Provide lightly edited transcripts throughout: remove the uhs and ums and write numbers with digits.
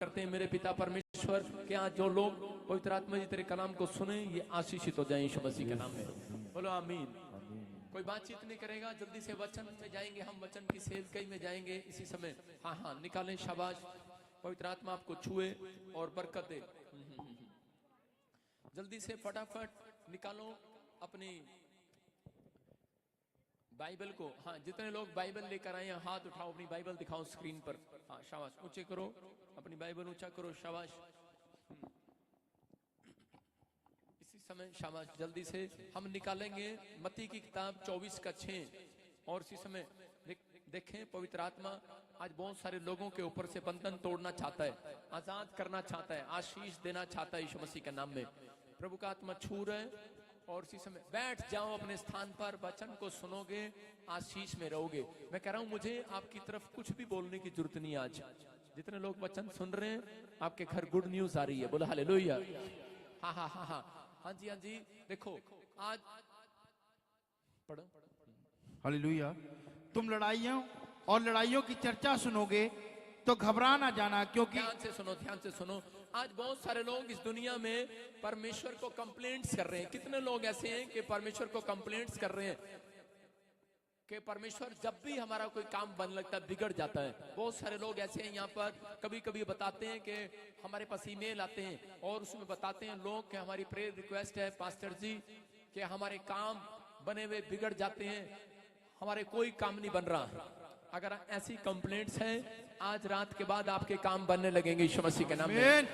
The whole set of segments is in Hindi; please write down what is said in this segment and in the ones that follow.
करते हैं मेरे पिता परमेश्वर के यहाँ जो लोग पवित्र आत्मा जी तेरे कलाम को सुने ये आशीषित हो जाएं यीशु मसीह के नाम में। बोलो आमीन। कोई बातचीत नहीं करेगा, जल्दी से वचन में जाएंगे, हम वचन की सेवकाई में जाएंगे इसी समय। हाँ हाँ निकालें, शाबाश। पवित्र आत्मा आपको छुए और बरकत दे। जल्दी से फटाफट निकालो अपनी बाइबल को। हाँ जितने लोग बाइबल लेकर आए हैं हाथ उठाओ, अपनी बाइबल दिखाओ स्क्रीन पर। हाँ शाबाश, ऊंचे करो अपनी बाइबल, ऊंचा करो, शाबाश। इसी समय शाबाश। जल्दी से हम निकालेंगे मत्ती की किताब 24:6 और इसी समय देखें पवित्र आत्मा आज बहुत सारे लोगों के ऊपर से बंधन तोड़ना चाहता है, आजाद करना चाहता है, आशीष देना चाहता है यीशु मसीह के नाम में। प्रभु का आत्मा छू रहे हैं और इसी समय बैठ जाओ अपने स्थान पर, वचन को सुनोगे, आशीष में रहोगे। मैं कह रहा हूं मुझे आपकी तरफ कुछ भी बोलने की जरूरत नहीं। आज जितने लोग वचन सुन रहे हैं आपके घर गुड न्यूज आ रही है। बोलो हालेलुया। हाँ हाँ हाँ हाँ हाँ जी हाँ जी। देखो आज पढ़ो हालेलुया। तुम लड़ाइयों और लड़ाइयों की चर्चा सुनोगे तो घबरा ना जाना, क्योंकि ध्यान से सुनो, ध्यान से सुनो। आज बहुत सारे लोग इस दुनिया में परमेश्वर को कंप्लेंट्स कर रहे हैं। कितने लोग ऐसे हैं कि परमेश्वर को कंप्लेंट्स कर रहे हैं कि परमेश्वर जब भी हमारा कोई काम बन लगता है बिगड़ जाता है। बहुत सारे लोग ऐसे हैं यहाँ पर, कभी कभी बताते हैं कि हमारे पास ईमेल आते हैं और उसमें बताते हैं लोग कि हमारी प्रेयर रिक्वेस्ट है पास्टर जी कि हमारे काम बने हुए बिगड़ जाते हैं, हमारे कोई काम नहीं बन रहा। अगर ऐसी कंप्लेंट्स हैं आज रात के बाद आपके काम बनने लगेंगे यीशु मसीह के नाम में।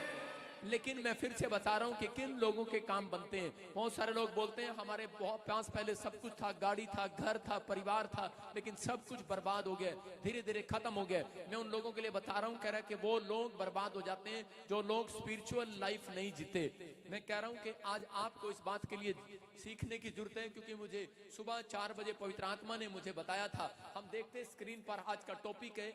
लेकिन मैं फिर से बता रहा हूं कि किन लोगों के काम बनते हैं। बहुत सारे लोग बोलते हैं हमारे बहुत पास पहले सब कुछ था, गाड़ी था, घर था, परिवार था, लेकिन सब कुछ बर्बाद हो गया, धीरे धीरे खत्म हो गया। मैं उन लोगों के लिए बता रहा हूं, कह रहा कि वो लोग बर्बाद हो जाते हैं जो लोग स्पिरिचुअल लाइफ नहीं जीते। मैं कह रहा हूं कि आज आपको इस बात के लिए सीखने की जरूरत है, क्योंकि मुझे सुबह 4 बजे पवित्र आत्मा ने मुझे बताया था। हम देखते स्क्रीन पर आज का टॉपिक है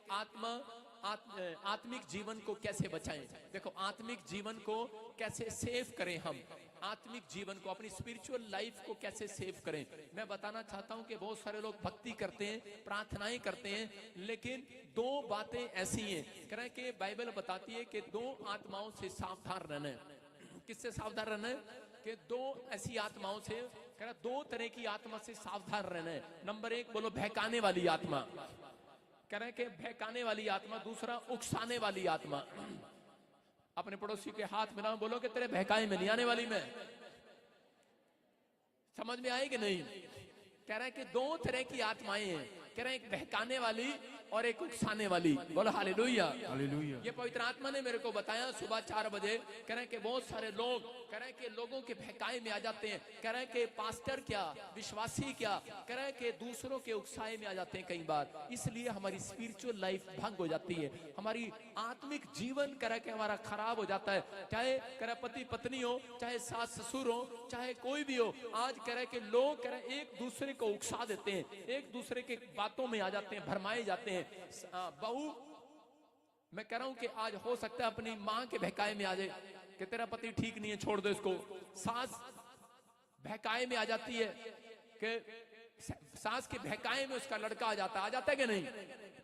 आत्मिक जीवन को कैसे बचाएं। देखो आत्मिक जीवन को कैसे सेव करें, हम आत्मिक जीवन को, अपनी स्पिरिचुअल लाइफ को कैसे सेव करें। मैं बताना चाहता हूं कि बहुत सारे लोग भक्ति करते हैं, प्रार्थनाएं करते हैं, लेकिन 2 बातें ऐसी हैं कह रहे कि बाइबल बताती है कि 2 आत्माओं से सावधान रहना है। किससे सावधान रहना है? कि 2 ऐसी आत्माओं से, कह रहा 2 तरह की आत्मा से सावधान रहना है। नंबर 1 बोलो बहकाने वाली आत्मा, कह रहे हैं कि बहकाने वाली आत्मा। दूसरा उकसाने वाली आत्मा। अपने पड़ोसी के हाथ मिलाओ, बोलो कि तेरे बहकाए में नहीं आने वाली मैं। समझ में आई कि नहीं? कह रहे हैं कि 2 तरह की आत्माएं हैं, कह रहे हैं एक बहकाने वाली और एक उकसाने वाली। बोलो हालेलुया। हालेलुया। ये पवित्र आत्मा ने मेरे को बताया सुबह 4 बजे। कह रहे हैं कि बहुत सारे लोग कह रहे हैं कि लोगों के बहकाए में आ जाते हैं। कह रहे हैं कि पास्टर क्या, विश्वासी क्या, कह रहे हैं कि दूसरों के उकसाए में आ जाते हैं कई बार। इसलिए हमारी स्पिरिचुअल लाइफ भंग हो जाती है, हमारी आत्मिक जीवन कह रहे कि हमारा खराब हो जाता है। चाहे कह रहे पति पत्नी हो, चाहे सास ससुर हो, चाहे कोई भी हो। आज कह रहे कि लोग कह रहे एक दूसरे को उकसा देते हैं, एक दूसरे के बातों में आ जाते हैं, भरमाए जाते हैं। बहू, मैं कह रहा हूं कि आज हो सकता है अपनी मां के बहकाए में आ जाए कि तेरा पति ठीक नहीं है, छोड़ दो इसको। सास बहकाए में आ जाती है कि सास के बहकाए में उसका लड़का आ जाता है कि नहीं?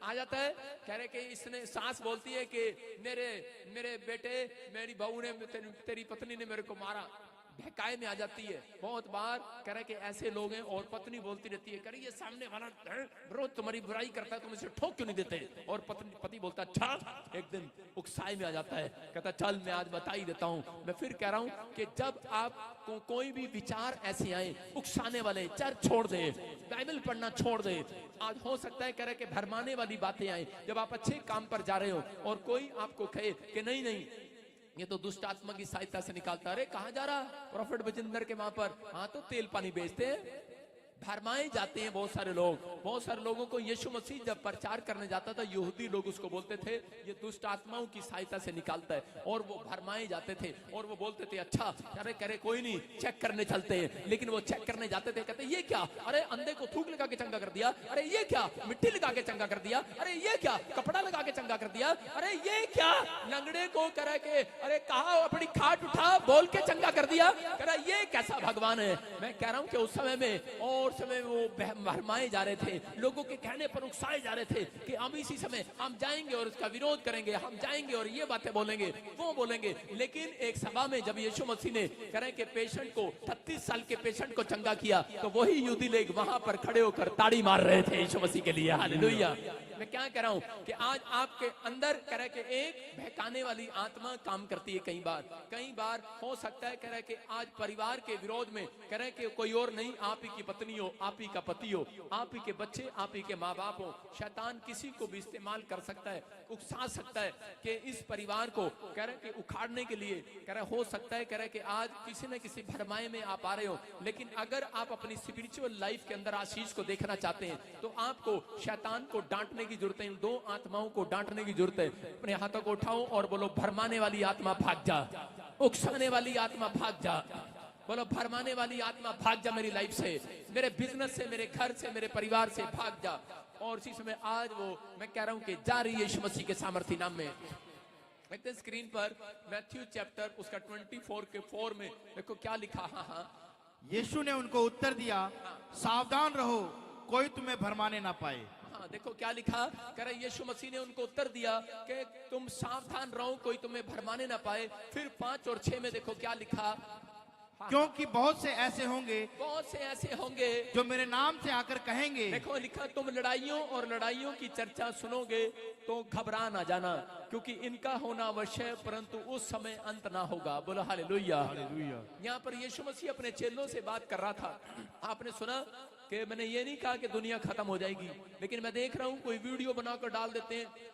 आ जाता है। कह रहे कि इसने, सास बोलती है कि मेरे बेटे, मेरी बहू ने, तेरी पत्नी ने मेरे को मारा, बहकाए में आ जाती है। बहुत बार कह रहे कि ऐसे लोग हैं। और पत्नी बोलती रहती है, कह रही ये सामने वाला रोज तुम्हारी बुराई करता है, तुम इसे ठोक क्यों नहीं देते? और पति बोलता अच्छा। एक दिन उकसाए में आ जाता है, कहता चल मैं आज बता ही देता हूं। मैं फिर कह रहा हूं कि जब आपको कोई भी विचार ऐसे आए उकसाने वाले, चर्च छोड़ दे, बाइबल पढ़ना छोड़ दे। आज हो सकता है कह रहे कि भरमाने वाली बातें आए, जब आप अच्छे काम पर जा रहे हो और कोई आपको कहे कि नहीं नहीं ये तो दुष्ट आत्मा की सहायता से निकालता। अरे कहां जा रहा? प्रॉफिट बजिंदर के वहां पर। हाँ तो तेल पानी बेचते हैं, भरमाए जाते हैं बहुत सारे लोग। बहुत सारे लोगों को यीशु मसीह जब प्रचार करने जाता था, यहूदी लोग उसको बोलते थे ये दुष्ट आत्माओं की सहायता से निकालता है, और वो भरमाए जाते थे। और वो बोलते थे अच्छा, अरे करे कोई नहीं, चेक करने चलते हैं। लेकिन वो चेक करने जाते थे, कहते ये क्या? अरे अंधे को थूक लगा के चंगा कर दिया। अरे ये क्या? मिट्टी लगा के चंगा कर दिया। अरे ये क्या? कपड़ा लगा के चंगा कर दिया। अरे ये क्या? लंगड़े को कह के, अरे कहा अपनी खाट उठा, बोल के चंगा कर दिया। कह रहा ये कैसा भगवान है? मैं कह रहा हूं कि उस समय में और और समय वो भरमाए जा रहे थे, लोगों के कहने पर उकसाए जा रहे थे कि हम इसी समय हम जाएंगे और उसका विरोध करेंगे, हम जाएंगे और ये बातें बोलेंगे, वो बोलेंगे। लेकिन एक सभा में जब यीशु मसीह ने करें कि पेशेंट को 36 साल के पेशेंट को चंगा किया, तो वही यहूदी लोग वहां पर खड़े होकर ताड़ी मार रहे थे यीशु मसीह के लिए। हालेलुया। मैं क्या कह रहा हूं कि आज आपके अंदर कह रहा है कि एक बहकाने वाली आत्मा काम करती है। कई बार हो सकता है कह रहा है कि आज परिवार के विरोध में कह रहे हैं कि कोई और नहीं, आप ही की पत्नी हो, आप ही का पति हो, आप ही के बच्चे, आप ही के माँ बाप हो। शैतान किसी को भी इस्तेमाल कर सकता है, उकसा सकता है कि इस परिवार को कह रहे हैं कि उखाड़ने के लिए कह रहे हो सकता है कह रहे हैं कि आज किसी न किसी भरमाए में आप आ रहे हो। लेकिन अगर आप अपनी स्पिरिचुअल लाइफ के अंदर आशीष को देखना चाहते हैं तो आपको शैतान को डांटने की जरूरत है, इन दो आत्माओं को डांटने की जरूरत है। अपने हाथों को उठाओ और बोलो, भरमाने वाली आत्मा भाग जा, उकसाने वाली आत्मा भाग जा। बोलो, भरमाने वाली आत्मा भाग जा मेरी लाइफ से, मेरे बिजनेस से, मेरे घर से, मेरे परिवार से भाग जा। और इसी समय आज वो मैं कह रहा हूं कि जा रही है यीशु मसीह के सामर्थ्य नाम में। देखते हैं स्क्रीन पर मैथ्यू चैप्टर उसका 24 के 4 में देखो क्या लिखा। हाँ, यीशु ने उनको उत्तर दिया, सावधान रहो, कोई तुम्हें भरमाने ना पाए। हाँ, देखो क्या लिखा। कह रहे यीशु मसीह ने उनको उत्तर दिया कि तुम सावधान रहो, कोई तुम्हें भरमाने ना पाए। फिर 5 और 6 में देखो क्या लिखा। क्योंकि बहुत से ऐसे होंगे जो मेरे नाम से आकर कहेंगे। देखो लिखा, तुम लड़ाइयों और लड़ाइयों की चर्चा सुनोगे तो घबरा ना जाना, क्योंकि इनका होना अवश्य है, परंतु उस समय अंत ना होगा। बोलो हालेलुया। यहाँ पर यीशु मसीह अपने चेलों से बात कर रहा था। आपने सुना कि मैंने ये नहीं कहा कि दुनिया खत्म हो जाएगी, लेकिन मैं देख रहा हूँ कोई वीडियो बनाकर डाल देते हैं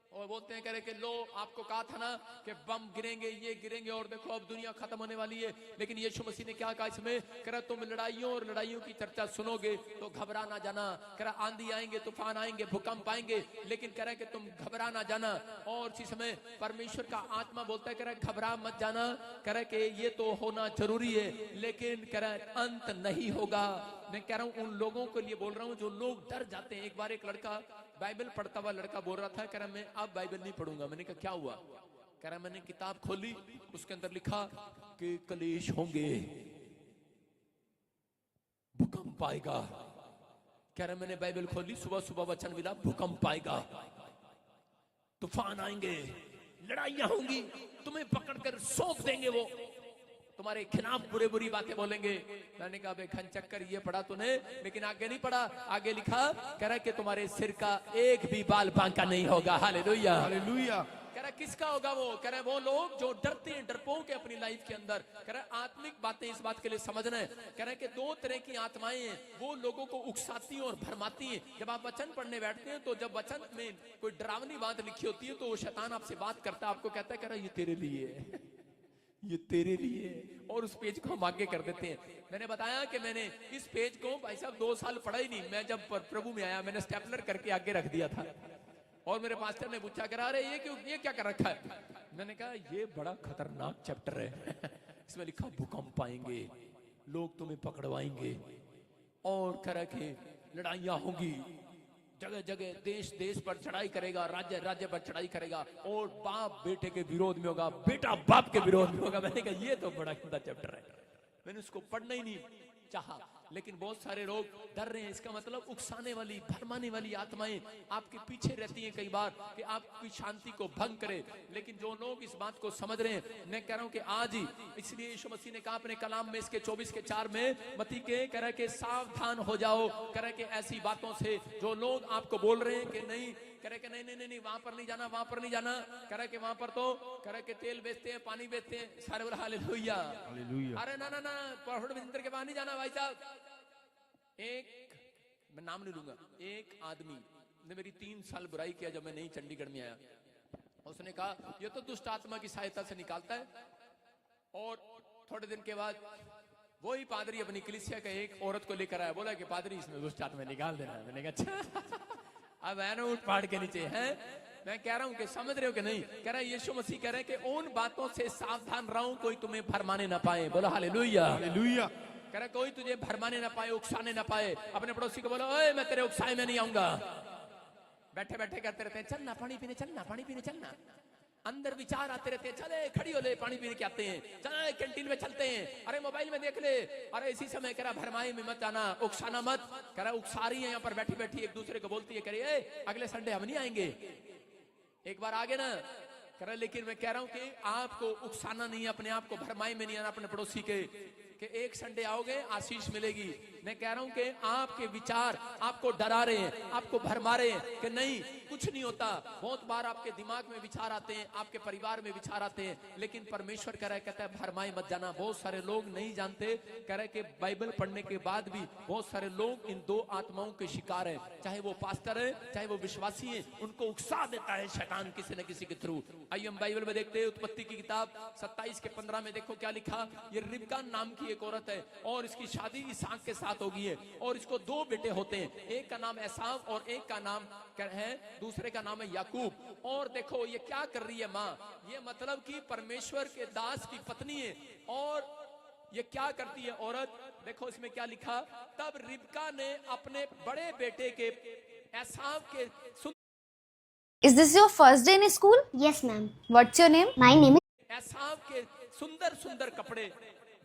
और बोलते हैं कह रहे कि लो, आपको कहा था ना कि बम गिरेंगे, ये गिरेंगे, और देखो अब दुनिया खत्म होने वाली है। लेकिन यीशु मसीह ने क्या कहा इसमें, कह रहा तुम लड़ाइयों और लड़ाइयों की चर्चा सुनोगे तो घबरा ना जाना। कह रहा आंधी आएंगे, तूफान आएंगे, भूकंप आएंगे, लेकिन कह रहा है कि तुम घबरा ना जाना। और इसी समय परमेश्वर का आत्मा बोलता है, कह रहा है घबरा मत जाना, कह रहा है कि ये तो होना जरूरी है, लेकिन कह रहा है अंत नहीं होगा। मैं कह रहा हूं उन लोगों के लिए बोल रहा हूं जो लोग डर जाते हैं। एक बार एक लड़का, बाइबल पढ़ता हुआ लड़का बोल रहा था, कह रहा मैं अब बाइबल नहीं पढ़ूंगा। मैंने कहा क्या हुआ? कह रहा मैंने किताब खोली, उसके अंदर लिखा कि कलेश होंगे, भूकंप आएगा। कह रहा मैंने बाइबल खोली, सुबह सुबह वचन मिला, भूकंप आएगा, तूफान आएंगे, लड़ाइयां होंगी, तुम्हें पकड़कर सौंप देंगे, वो तुम्हारे खिलाफ बुरी बुरी बातें बोलेंगे। मैंने कहा बेखन चक्कर, ये पढ़ा तूने, लेकिन आगे नहीं पढ़ा। आगे लिखा, कह रहा कि तुम्हारे सिर का एक भी बाल बांका नहीं होगा। Hallelujah, hallelujah. कह रहा किसका होगा वो? कह रहा वो लोग जो डरते हैं, डरपोक है अपनी लाइफ के अंदर। कह रहा आत्मिक बातें इस बात के लिए समझना है। कह रहा कि 2 तरह की आत्माएं हैं, वो लोगों को उकसाती हैं और भरमाती हैं। जब आप वचन पढ़ने बैठते हैं तो जब वचन में कोई डरावनी बात लिखी होती है तो वो शैतान आपसे बात करता है, आपको कहता है कह रहा ये तेरे लिए है, ये तेरे लिए, और उस पेज को हम आगे कर देते हैं। मैंने बताया कि मैंने इस पेज को भाई साहब 2 साल पढ़ा ही नहीं। मैं जब प्रभु में आया मैंने स्टेपलर करके आगे रख दिया था, और मेरे पास्टर ने पूछा करा अरे ये क्यों, ये क्या कर रखा है? मैंने कहा ये बड़ा खतरनाक चैप्टर है। इसमें लिखा भूकंप आएंगे, लोग तुम्हें पकड़वाएंगे, और कह के लड़ाइयां होंगी, जगह जगह देश देश पर चढ़ाई करेगा, राज्य राज्य पर चढ़ाई करेगा, और बाप बेटे के विरोध में होगा, बेटा बाप के विरोध में होगा। मैंने कहा ये तो बड़ा गंदा चैप्टर है, मैंने उसको पढ़ना ही नहीं चाहा। लेकिन बहुत सारे लोग डर रहे हैं। इसका मतलब उकसाने वाली, भरमाने वाली आत्माएं आपके पीछे रहती हैं कई बार कि आपकी शांति को भंग करे। लेकिन जो लोग इस बात को समझ रहे हैं, मैं कह रहा हूं कि आज ही, इसलिए यीशु मसीह ने कहा अपने कलाम में इसके 24 के 4 में मत्ती के, कह रहा कि सावधान हो जाओ, कह रहा कि ऐसी बातों से जो लोग आपको बोल रहे हैं कि नहीं, कह रहे कि नहीं नहीं नहीं वहां पर नहीं जाना, वहां पर नहीं जाना, कह रहे कि वहां पर तो कह रहे कि तेल बेचते हैं, पानी बेचते हैं। सारे बोला हालेलुया, हालेलुया। अरे ना ना ना, पहाड़ बिंदर के वहां नहीं जाना भाई साहब। एक, मैं नाम नहीं लूंगा, एक आदमी ने मेरी 3 साल बुराई किया जब मैं नहीं चंडीगढ़ में आया। उसने कहा ये तो दुष्ट आत्मा की सहायता से निकालता है, और थोड़े दिन के बाद वही पादरी अपनी कलीसिया का एक औरत को लेकर आया, बोला कि पादरी इसमें दुष्ट आत्मा निकाल देना। मैंने कहा अच्छा। अब है ना उठ पहाड़ के नीचे है। मैं कह रहा हूं कि समझ रहे हो कि नहीं? कह रहा है यीशु मसीह कह रहे हैं कि उन बातों से सावधान रहो, कोई तुम्हें भरमाने ना पाए। बोलो हालेलुया, हालेलुया। कह रहा कोई तुझे भरमाने ना पाए, उकसाने ना पाए। अपने पड़ोसी को बोलो ओए मैं तेरे उकसाए में नहीं आऊंगा। बैठे बैठे करते रहते हैं चलना पानी पीने, चलना पानी पीने, चलना। अंदर विचार आते रहते हैं, चले खड़ी हो ले पानी पीने के आते हैं, चले कैंटीन में चलते हैं, अरे मोबाइल में देख ले, अरे इसी समय कह रहा भरमाई में मत आना, उकसाना मत, कह रहा उकसा रही है यहाँ पर बैठी बैठी एक दूसरे को बोलती है, कह रही है अगले संडे हम नहीं आएंगे, एक बार आगे ना, कह रहा लेकिन मैं कह रहा हूं कि आपको उकसाना नहीं है, अपने आप को भरमाई में नहीं आना अपने पड़ोसी के, कि एक संडे आओगे आशीष मिलेगी। मैं कह रहा हूं कि आपके विचार आपको डरा रहे हैं, आपको भरमा रहे हैं कि नहीं कुछ नहीं होता। बहुत बार आपके दिमाग में विचार आते हैं, आपके परिवार में विचार आते हैं, लेकिन परमेश्वर कह रहा है, कहता है भरमाई मत जाना। बहुत सारे लोग नहीं जानते, कह रहे कि बाइबल पढ़ने के बाद भी बहुत सारे लोग इन दो आत्माओं के शिकार हैं, चाहे वो पास्टर है चाहे वो विश्वासी है, उनको उकसा देता है शैतान किसी न किसी के थ्रू। आइए हम बाइबल में देखते हैं, उत्पत्ति की किताब 27 के 15 में देखो क्या लिखा। ये रिबका नाम की एक औरत है और इसकी शादी इसहाक के साथ होगी है और इसको दो बेटे होते हैं, एक का नाम एसाव और एक का नाम है, दूसरे का नाम है याकूब। और देखो ये क्या कर रही है माँ, ये मतलब कि परमेश्वर के दास की पत्नी है और ये क्या करती है औरत, देखो इसमें क्या लिखा। तब रिबका ने अपने बड़े बेटे के एसाव के Is this your first day in school? Yes, ma'am. What's your name? My name is. एसाव के सुंदर सुंदर कपड़े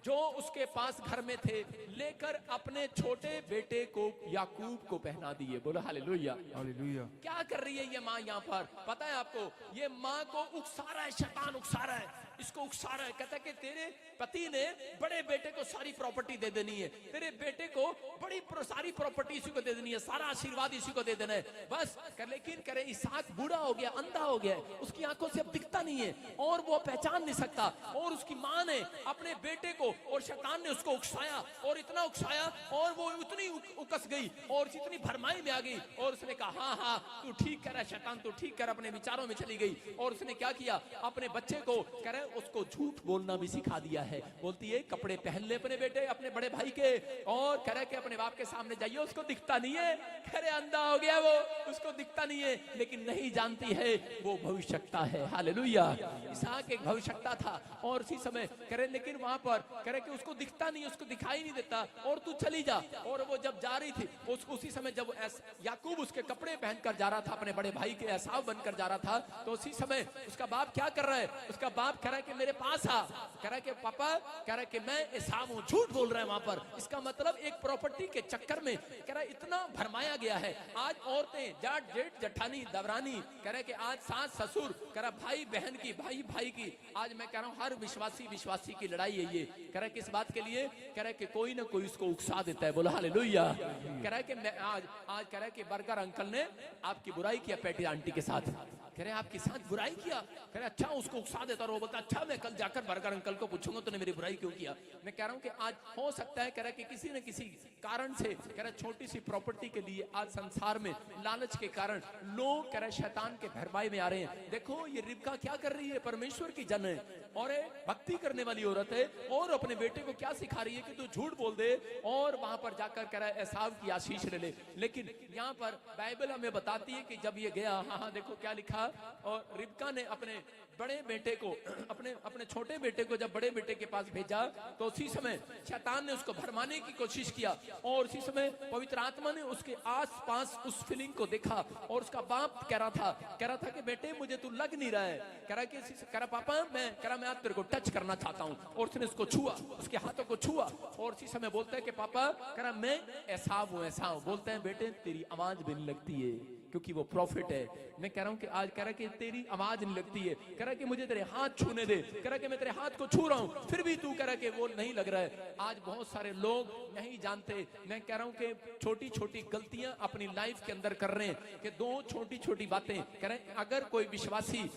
जो उसके पास घर में थे लेकर अपने छोटे बेटे को याकूब को पहना दिए। बोलो हालेलुया। हालेलुया। क्या कर रही है ये माँ यहाँ पर, पता है आपको, ये माँ को उकसा रहा है, शैतान उकसा रहा है, इसको उकसा रहा है। कहता है कि तेरे पति ने बड़े बेटे को सारी प्रॉपर्टी दे देनी है, तेरे बेटे को बड़ी सारी प्रॉपर्टी इसी को दे देनी है, सारा आशीर्वाद इसी को दे देना है बस कर। लेकिन करे इसहाक बूढ़ा हो गया, अंधा हो गया, उसकी आंखों से अब दिखता नहीं है और वो पहचान नहीं सकता। और उसकी माँ ने अपने बेटे को और शैतान ने उसको उकसाया और इतना उकसाया और वो इतनी उकस गई और इतनी भरमाई में आ गई और उसने कहा हाँ हाँ तू ठीक कर रहा है शैतान, तू ठीक कर, अपने विचारों में चली गई। और उसने क्या किया, अपने बच्चे को कह रहे उसको झूठ बोलना भी सिखा दिया है। बोलती है कपड़े पहन ले अपने बेटे अपने बड़े भाई के और कह रहे कि अपने बाप के सामने जाइए, उसको दिखता नहीं है, कह रहे अंधा हो गया वो, उसको दिखता नहीं है, लेकिन नहीं जानती है वो भविष्यवक्ता है। हालेलुया। इसहाक एक भविष्यवक्ता था और उसी समय कह रहे लेकिन वहां पर कह रहे कि उसको दिखता नहीं, उसको दिखाई नहीं देता और तू चली जा। और वो जब जा रही थी उसी समय जब याकूब उसके कपड़े पहनकर जा रहा था, अपने बड़े भाई के एसाव बनकर जा रहा था, तो उसी समय उसका बाप क्या कर रहा है, उसका बाप कह रहा है कि मेरे पास आ, कह रहा है कि पापा, कह रहा है कि मैं एसाव हूं, झूठ बोल रहा है वहां पर। इसका मतलब एक प्रॉपर्टी के चक्कर में कह रहा है इतना भरमाया गया है। आज औरतें जाट जेठ जठानी दबरानी, कह रहा है कि आज सास ससुर, कह रहा भाई बहन की, भाई भाई की, आज मैं कह रहा हूं हर विश्वासी की लड़ाई है ये। कह रहा है किस बात के लिए, कह रहा है कि कोई ना कोई उसको उकसा देता है। बोलो हालेलुया। कह रहा है कि मैं आज कह रहा है कि बर्गर अंकल ने आपकी बुराई किया पैटी आंटी के साथ, कह रहे आपके साथ बुराई किया, कह रहे अच्छा उसको उकसा देता, और वो बोलता अच्छा मैं कल जाकर बर्गर अंकल को पूछूंगा तूने मेरी बुराई क्यों किया। मैं कह रहा हूं कि आज हो सकता है कह रहा है कि किसी न किसी कारण से, कह रहा छोटी सी प्रॉपर्टी के लिए आज संसार में लालच के कारण लोग कह रहे शैतान के भरमाई में आ रहे हैं। देखो ये रिबका क्या कर रही है, परमेश्वर की जन है और भक्ति करने वाली औरत है और अपने बेटे को क्या सिखा रही है कि तू झूठ बोल दे और वहां पर जाकर कह रहा है एसाव की आशीष ले ले। लेकिन यहाँ पर बाइबल हमें बताती है कि जब ये गया, हाँ देखो क्या लिखा, और रिबका ने अपने बड़े बेटे को अपने छोटे बेटे को जब बड़े बेटे के पास भेजा तो उसी समय शैतान ने उसको भरमाने की कोशिश किया और उसी समय पवित्र आत्मा ने उसके आसपास उस फीलिंग को देखा और उसका बाप कह रहा था कि बेटे मुझे तू लग नहीं रहा है, कह रहा पापा मैं आज तेरे को टच करना चाहता हूँ। और उसने उसको छुआ, उसके हाथों को छुआ और उसी समय बोलता है कि पापा, कह रहा मैं एसाव हूँ, एसाव। बोलते हैं बेटे तेरी आवाज भी नहीं लगती है क्योंकि वो प्रॉफिट है। मैं कह रहा हूं कि आज कह रहा कि तेरी आवाज नहीं लगती है, कह रहा कि मुझे तेरे हाथ छूने दे, कह रहा कि मैं तेरे हाथ को छू रहा हूं फिर भी तू कह रहा कि वो नहीं लग रहा है। आज बहुत सारे लोग नहीं जानते, मैं कह रहा हूं कि छोटी छोटी गलतियां अपनी लाइफ के अंदर कर रहे हैं कि दो छोटी छोटी बातें कह रहे हैं। अगर कोई विश्वासी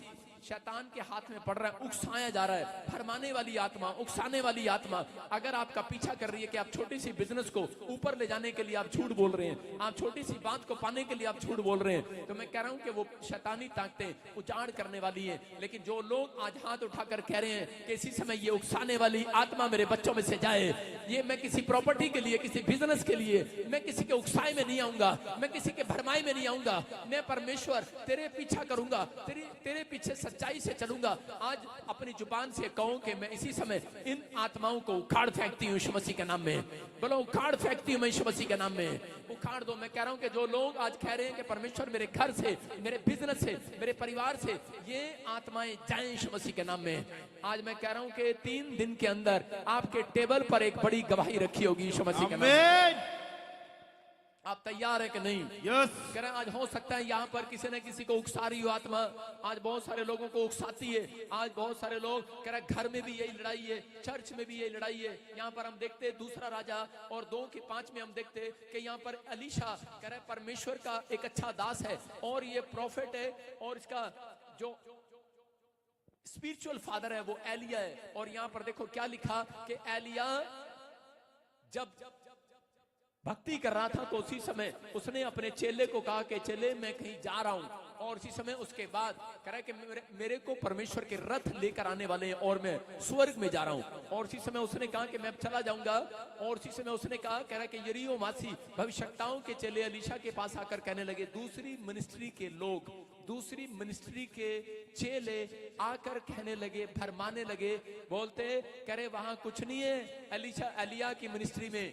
शैतान के हाथ में पड़ रहा है, उकसाया जा रहा है, भरमाने वाली आत्मा, उकसाने वाली आत्मा अगर आपका पीछा कर रही है कि आप छोटी सी बिजनेस को ऊपर ले जाने के लिए आप झूठ बोल रहे हैं, आप छोटी सी बात को पाने के लिए आप झूठ बोल रहे हैं, तो मैं कह रहा हूं कि वो शैतानी ताकतें उजाड़ करने वाली है। लेकिन जो लोग आज हाथ उठाकर कह रहे हैं कि इसी समय ये उकसाने वाली आत्मा मेरे बच्चों में से जाए, ये मैं किसी प्रॉपर्टी के लिए, किसी बिजनेस के लिए, मैं किसी के उकसाए में नहीं आऊंगा, मैं किसी के भरमाई में नहीं आऊंगा, मैं परमेश्वर तेरे पीछा करूंगा, तेरे पीछे सच्चाई से चलूंगा। आज अपनी जुबान से कहूं कि मैं इसी समय इन आत्माओं को उखाड़ फेंकती हूँ यीशु मसीह के नाम में। बोलो उखाड़ फेंकती हूँ मैं यीशु मसीह के नाम में। उखाड़ दो। मैं कह रहा हूं कि जो लोग आज कह रहे हैं कि परमेश्वर मेरे घर से, मेरे बिजनेस से, मेरे परिवार से ये आत्माएं जाएं यीशु मसीह के नाम में। आज मैं कह रहा हूं कि 3 दिन के अंदर आपके टेबल पर एक बड़ी गवाही रखी होगी यीशु मसीह के नाम में। आमीन। आप तैयार है कि नहीं? यस। कह रहे हैं आज हो सकता है यहाँ पर किसी न किसी को उकसा रही हो आत्मा। आज बहुत सारे लोगों को उकसाती है। आज बहुत सारे लोग कह रहे हैं घर में भी यही लड़ाई है, चर्च में भी यही लड़ाई है। यहाँ पर हम देखते हैं दूसरा राजा और 2:5 में हम देखते हैं कि यहाँ पर एलीशा कह रहे हैं परमेश्वर का एक अच्छा दास है और ये प्रॉफिट है और इसका जो स्पिरिचुअल फादर है वो एलिया है। और यहाँ पर देखो क्या लिखा कि एलिया जब भक्ति कर रहा था तो उसी समय उसने अपने चेले को कहा कि चेले मैं कहीं जा रहा हूं। और उसी समय उसके बाद कह रहा है कि मेरे को परमेश्वर के रथ लेकर आने वाले हैं और मैं स्वर्ग में जा रहा हूं। और उसी समय उसने कहा कि मैं अब चला जाऊंगा। और उसी समय उसने कहा कह रहा है कि यरीहो मासी भविष्यवक्ताओं के चेले एलीशा के पास आकर कहने लगे, दूसरी मिनिस्ट्री के लोग, दूसरी मिनिस्ट्री के चेले आकर कहने लगे, भरमाने लगे, बोलते कह रहे वहां कुछ नहीं है एलिया की मिनिस्ट्री में,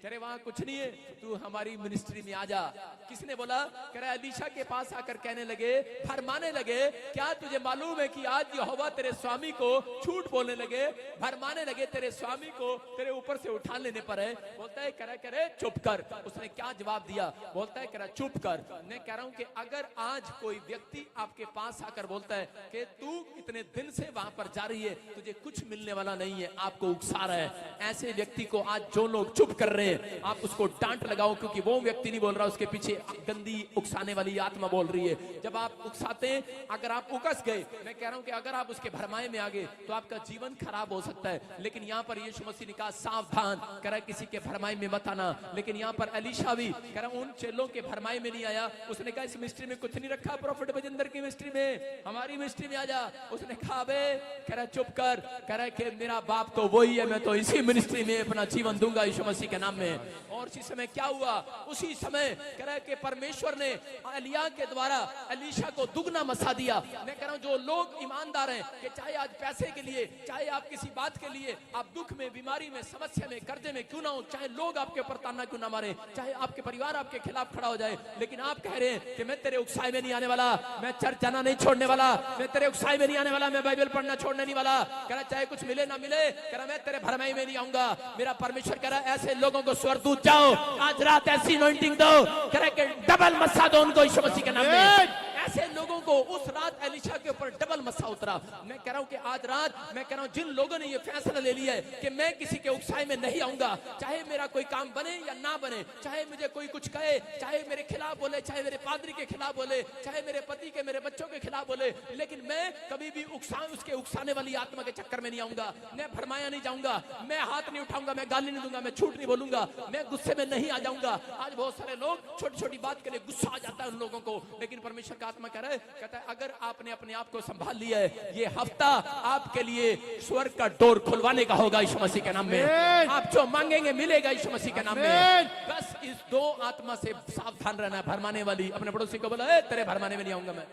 कह रहे वहां कुछ नहीं है, तू हमारी मिनिस्ट्री में आ जा। किसने बोला? कह रहा एलीशा के पास आकर कहने लगे, फरमाने लगे, क्या तुझे मालूम है कि आज यहोवा तेरे स्वामी को झूठ बोलने लगे, भरमाने लगे, तेरे स्वामी को तेरे ऊपर से उठा लेने पर है। बोलता है कह रहा चुप कर। उसने क्या जवाब दिया? बोलता है कह रहा चुप कर। मैं कह रहा हूं कि अगर आज कोई व्यक्ति आपके पास आकर बोलता है कि तू इतने दिन से वहां पर जा रही है, तुझे कुछ मिलने वाला नहीं है, आपको उकसा रहा है, ऐसे व्यक्ति को आज जो लोग चुप कर रहे हैं आप उसको डांट लगाओ, क्योंकि वो व्यक्ति नहीं बोल रहा, उसके पीछे गंदी उकसाने वाली आत्मा बोल रही है। जब आप उकसाते हैं, अगर आप उकस गए, मैं कह रहा हूं कि अगर आप उसके भरमाए में आ गए तो आपका जीवन खराब हो सकता है। लेकिन यहाँ पर यीशु मसीह ने कहा सावधान, कह रहा किसी के भरमाए में मत आना। लेकिन यहाँ पर एलीशा भी कह रहा उन चेलों के भरमाए में नहीं आया। उसने कहा इस मिनिस्ट्री में कुछ नहीं रखा, प्रॉफिट बजिंदर की मिनिस्ट्री में, हमारी मिनिस्ट्री में आ जा। उसने कहा बे, कह रहा चुप कर, कह रहा कि मेरा बाप तो वही है, मैं तो इसी मिनिस्ट्री में अपना जीवन दूंगा यीशु मसीह के नाम में। और उसी समय क्या हुआ? उसी समय कह रहा है कि परमेश्वर ने एलिया के द्वारा एलीशा को दुगना मसा दिया। मैं कह रहा हूं जो लोग ईमानदार हैं कि चाहे आज पैसे के लिए, चाहे आप किसी बात के लिए, आप दुख में, बीमारी में, समस्या में, कर्जे में क्यों ना हो, चाहे लोग आपके ऊपर ताना क्यों ना मारे, चाहे आपके परिवार आपके खिलाफ खड़ा हो जाए, लेकिन आप कह रहे हैं कि मैं तेरे उकसाए में नहीं आने वाला, मैं चर्च जाना नहीं छोड़ने वाला, मैं तेरे उकसाए में नहीं आने वाला, मैं बाइबल पढ़ना छोड़ने नहीं वाला। कह रहा चाहे कुछ मिले ना मिले, कह रहा मैं तेरे भरमाई में नहीं आऊंगा। मेरा परमेश्वर कह रहा ऐसे लोगों को स्वर्गदूत जाओ, आज रात ऐसी अनॉइंटिंग दो, कह रहा कि डबल मसा दो उनको यीशु मसीह के नाम में। ऐसे लोगों को उस रात एलीशा के ऊपर डबल मसा उतरा। मैं कह रहा हूं कि आज रात मैं कह रहा हूं जिन लोगों ने ये फैसला ले लिया है कि मैं किसी के उकसाए में नहीं आऊंगा, चाहे मेरा कोई काम बने या ना बने, चाहे मुझे कोई कुछ कहे, चाहे मेरे खिलाफ बोले, चाहे मेरे पादरी के खिलाफ बोले, चाहे मेरे पति के, मेरे बच्चों के खिलाफ बोले, लेकिन मैं कभी भी उसके उकसाने वाली आत्मा के चक्कर में नहीं आऊंगा। मैं भरमाया नहीं जाऊंगा, मैं हाथ नहीं उठाऊंगा, मैं गाली नहीं दूंगा, मैं झूठ नहीं बोलूंगा, मैं गुस्से में नहीं आ जाऊंगा। आज बहुत सारे लोग छोटी छोटी बात के लिए गुस्सा आ जाता है उन लोगों को, लेकिन परमेश्वर का आत्मा कह रहा है, कहता है अगर आपने अपने आप को संभाल लिया है, ये हफ्ता आपके लिए स्वर्ग का डोर खुलवाने का होगा यीशु मसीह के नाम में। आप जो मांगेंगे मिलेगा यीशु मसीह के नाम में। बस इस 2 आत्मा से सावधान रहना है, भरमाने वाली। अपने पड़ोसी को बोलो ए तेरे भरमाने में नहीं आऊंगा मैं,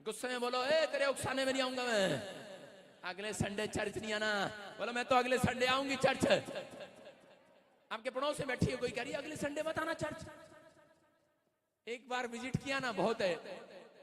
गुस्से में बोलो ए तेरे उकसाने में नहीं आऊंगा मैं, अगले संडे चर्च नहीं आना, बोलो मैं तो अगले संडे आऊंगी चर्च। आपके पड़ोस में बैठी है कोई, कह रही अगले संडे मत आना चर्च। एक बार विजिट किया ना बहुत है,